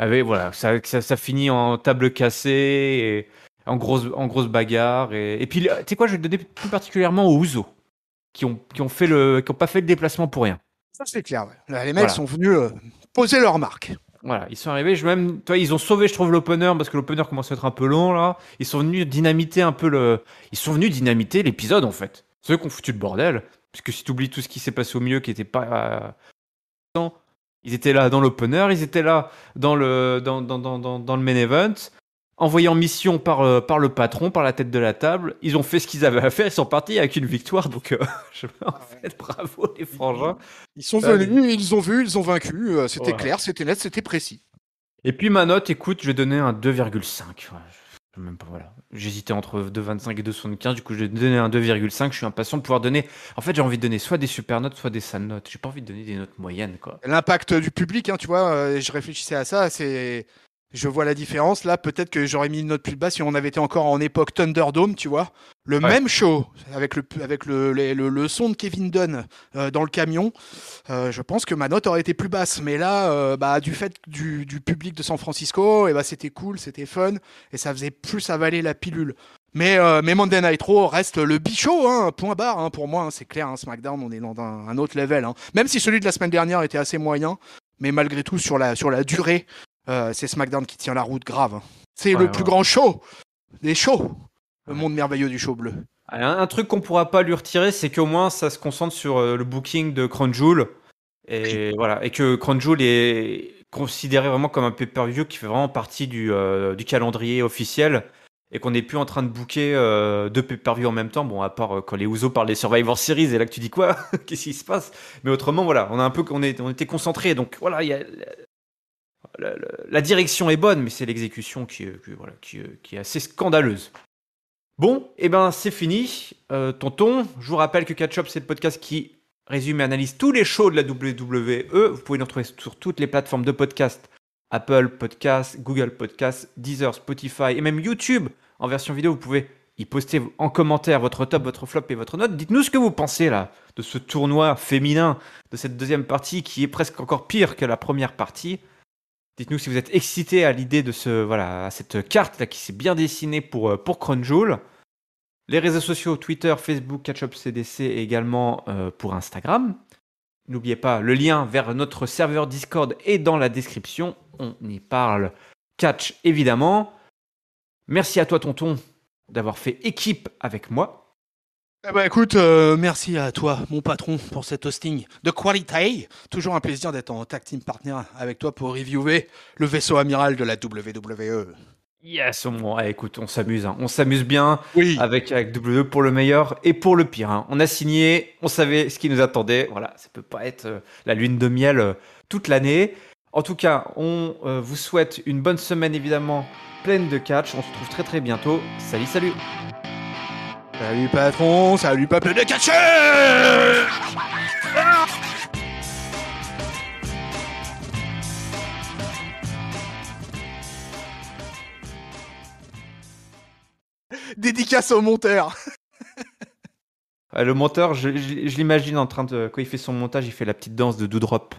Voilà, ça finit en table cassée et en grosse bagarre. Et puis, tu sais quoi, je vais le donner plus particulièrement aux Usos, qui ont pas fait le déplacement pour rien. Ça c'est clair. Ouais. Là, les mecs Voilà. sont venus poser leur marque. Voilà, ils sont arrivés, toi, ils ont sauvé, je trouve, l'opener, parce que l'opener commence à être un peu long, là. Ils sont venus dynamiter Ils sont venus dynamiter l'épisode, en fait. C'est eux qui ont foutu le bordel. Parce que si tu oublies tout ce qui s'est passé au milieu, qui était pas... Ils étaient là dans l'opener, ils étaient là dans le main event, envoyés en mission par le patron, par la tête de la table. Ils ont fait ce qu'ils avaient à faire, ils sont partis avec une victoire, donc en fait, bravo les frangins. Ils sont Euh, venus, ils ont vu, ils ont vaincu. C'était ouais. clair, c'était net, c'était précis. Et puis ma note, écoute, je vais donner un 2,5. Ouais, même pas, voilà. J'hésitais entre 2,25 et 2,75. Du coup, je vais donner un 2,5. Je suis impatient de pouvoir donner. En fait, j'ai envie de donner soit des super notes, soit des sales notes. J'ai pas envie de donner des notes moyennes, quoi. L'impact du public, hein, tu vois, je réfléchissais à ça, je vois la différence. Là, peut-être que j'aurais mis une note plus basse si on avait été encore en époque Thunderdome, tu vois. Le Ouais. même show, avec le son de Kevin Dunn dans le camion, je pense que ma note aurait été plus basse. Mais là, du fait du public de San Francisco, c'était cool, c'était fun, et ça faisait plus avaler la pilule. Mais Monday Night Raw reste le bichot, hein, point barre, hein, pour moi, hein, c'est clair. Hein, SmackDown, on est dans un autre level. Hein. Même si celui de la semaine dernière était assez moyen, mais malgré tout, sur la durée, c'est SmackDown qui tient la route grave. Hein. C'est Ouais, le ouais. plus grand show des shows. Le Ouais. monde merveilleux du show bleu. Un truc qu'on pourra pas lui retirer, c'est qu'au moins ça se concentre sur le booking de Crown Jewel. Et voilà. Et que Crown Jewel est considéré vraiment comme un pay-per-view qui fait vraiment partie du calendrier officiel. Et qu'on n'est plus en train de booker deux pay-per-view en même temps. Bon, à part quand les Usos parlent des Survivor Series, et là que tu dis quoi? Qu'est-ce qui se passe? Mais autrement, voilà, on était concentrés. Donc voilà, la direction est bonne, mais c'est l'exécution qui est assez scandaleuse. Bon, et ben c'est fini. Tonton, je vous rappelle que Catch Up, c'est le podcast qui résume et analyse tous les shows de la WWE. Vous pouvez nous retrouver sur toutes les plateformes de podcast. Apple Podcast, Google Podcast, Deezer, Spotify et même YouTube. En version vidéo, vous pouvez y poster en commentaire votre top, votre flop et votre note. Dites-nous ce que vous pensez là de ce tournoi féminin, de cette deuxième partie qui est presque encore pire que la première partie. Dites-nous si vous êtes excité à l'idée de cette carte là qui s'est bien dessinée pour Crown Jewel. Les réseaux sociaux, Twitter, Facebook, Catch-Up CDC et également pour Instagram. N'oubliez pas, le lien vers notre serveur Discord est dans la description. On y parle catch évidemment. Merci à toi tonton d'avoir fait équipe avec moi. Eh ben écoute, merci à toi, mon patron, pour cet hosting de qualité. Toujours un plaisir d'être en tag team partner avec toi pour reviewer le vaisseau amiral de la WWE. Yes, écoute, on s'amuse. Hein. On s'amuse bien Oui. avec WWE pour le meilleur et pour le pire. Hein. On a signé, on savait ce qui nous attendait. Voilà, ça peut pas être la lune de miel toute l'année. En tout cas, on vous souhaite une bonne semaine évidemment, pleine de catch. On se retrouve très très bientôt. Salut, salut. Salut patron, salut peuple de catcheurs. Dédicace au monteur. Le monteur, je l'imagine en train de... Quand il fait son montage, il fait la petite danse de Doudrop.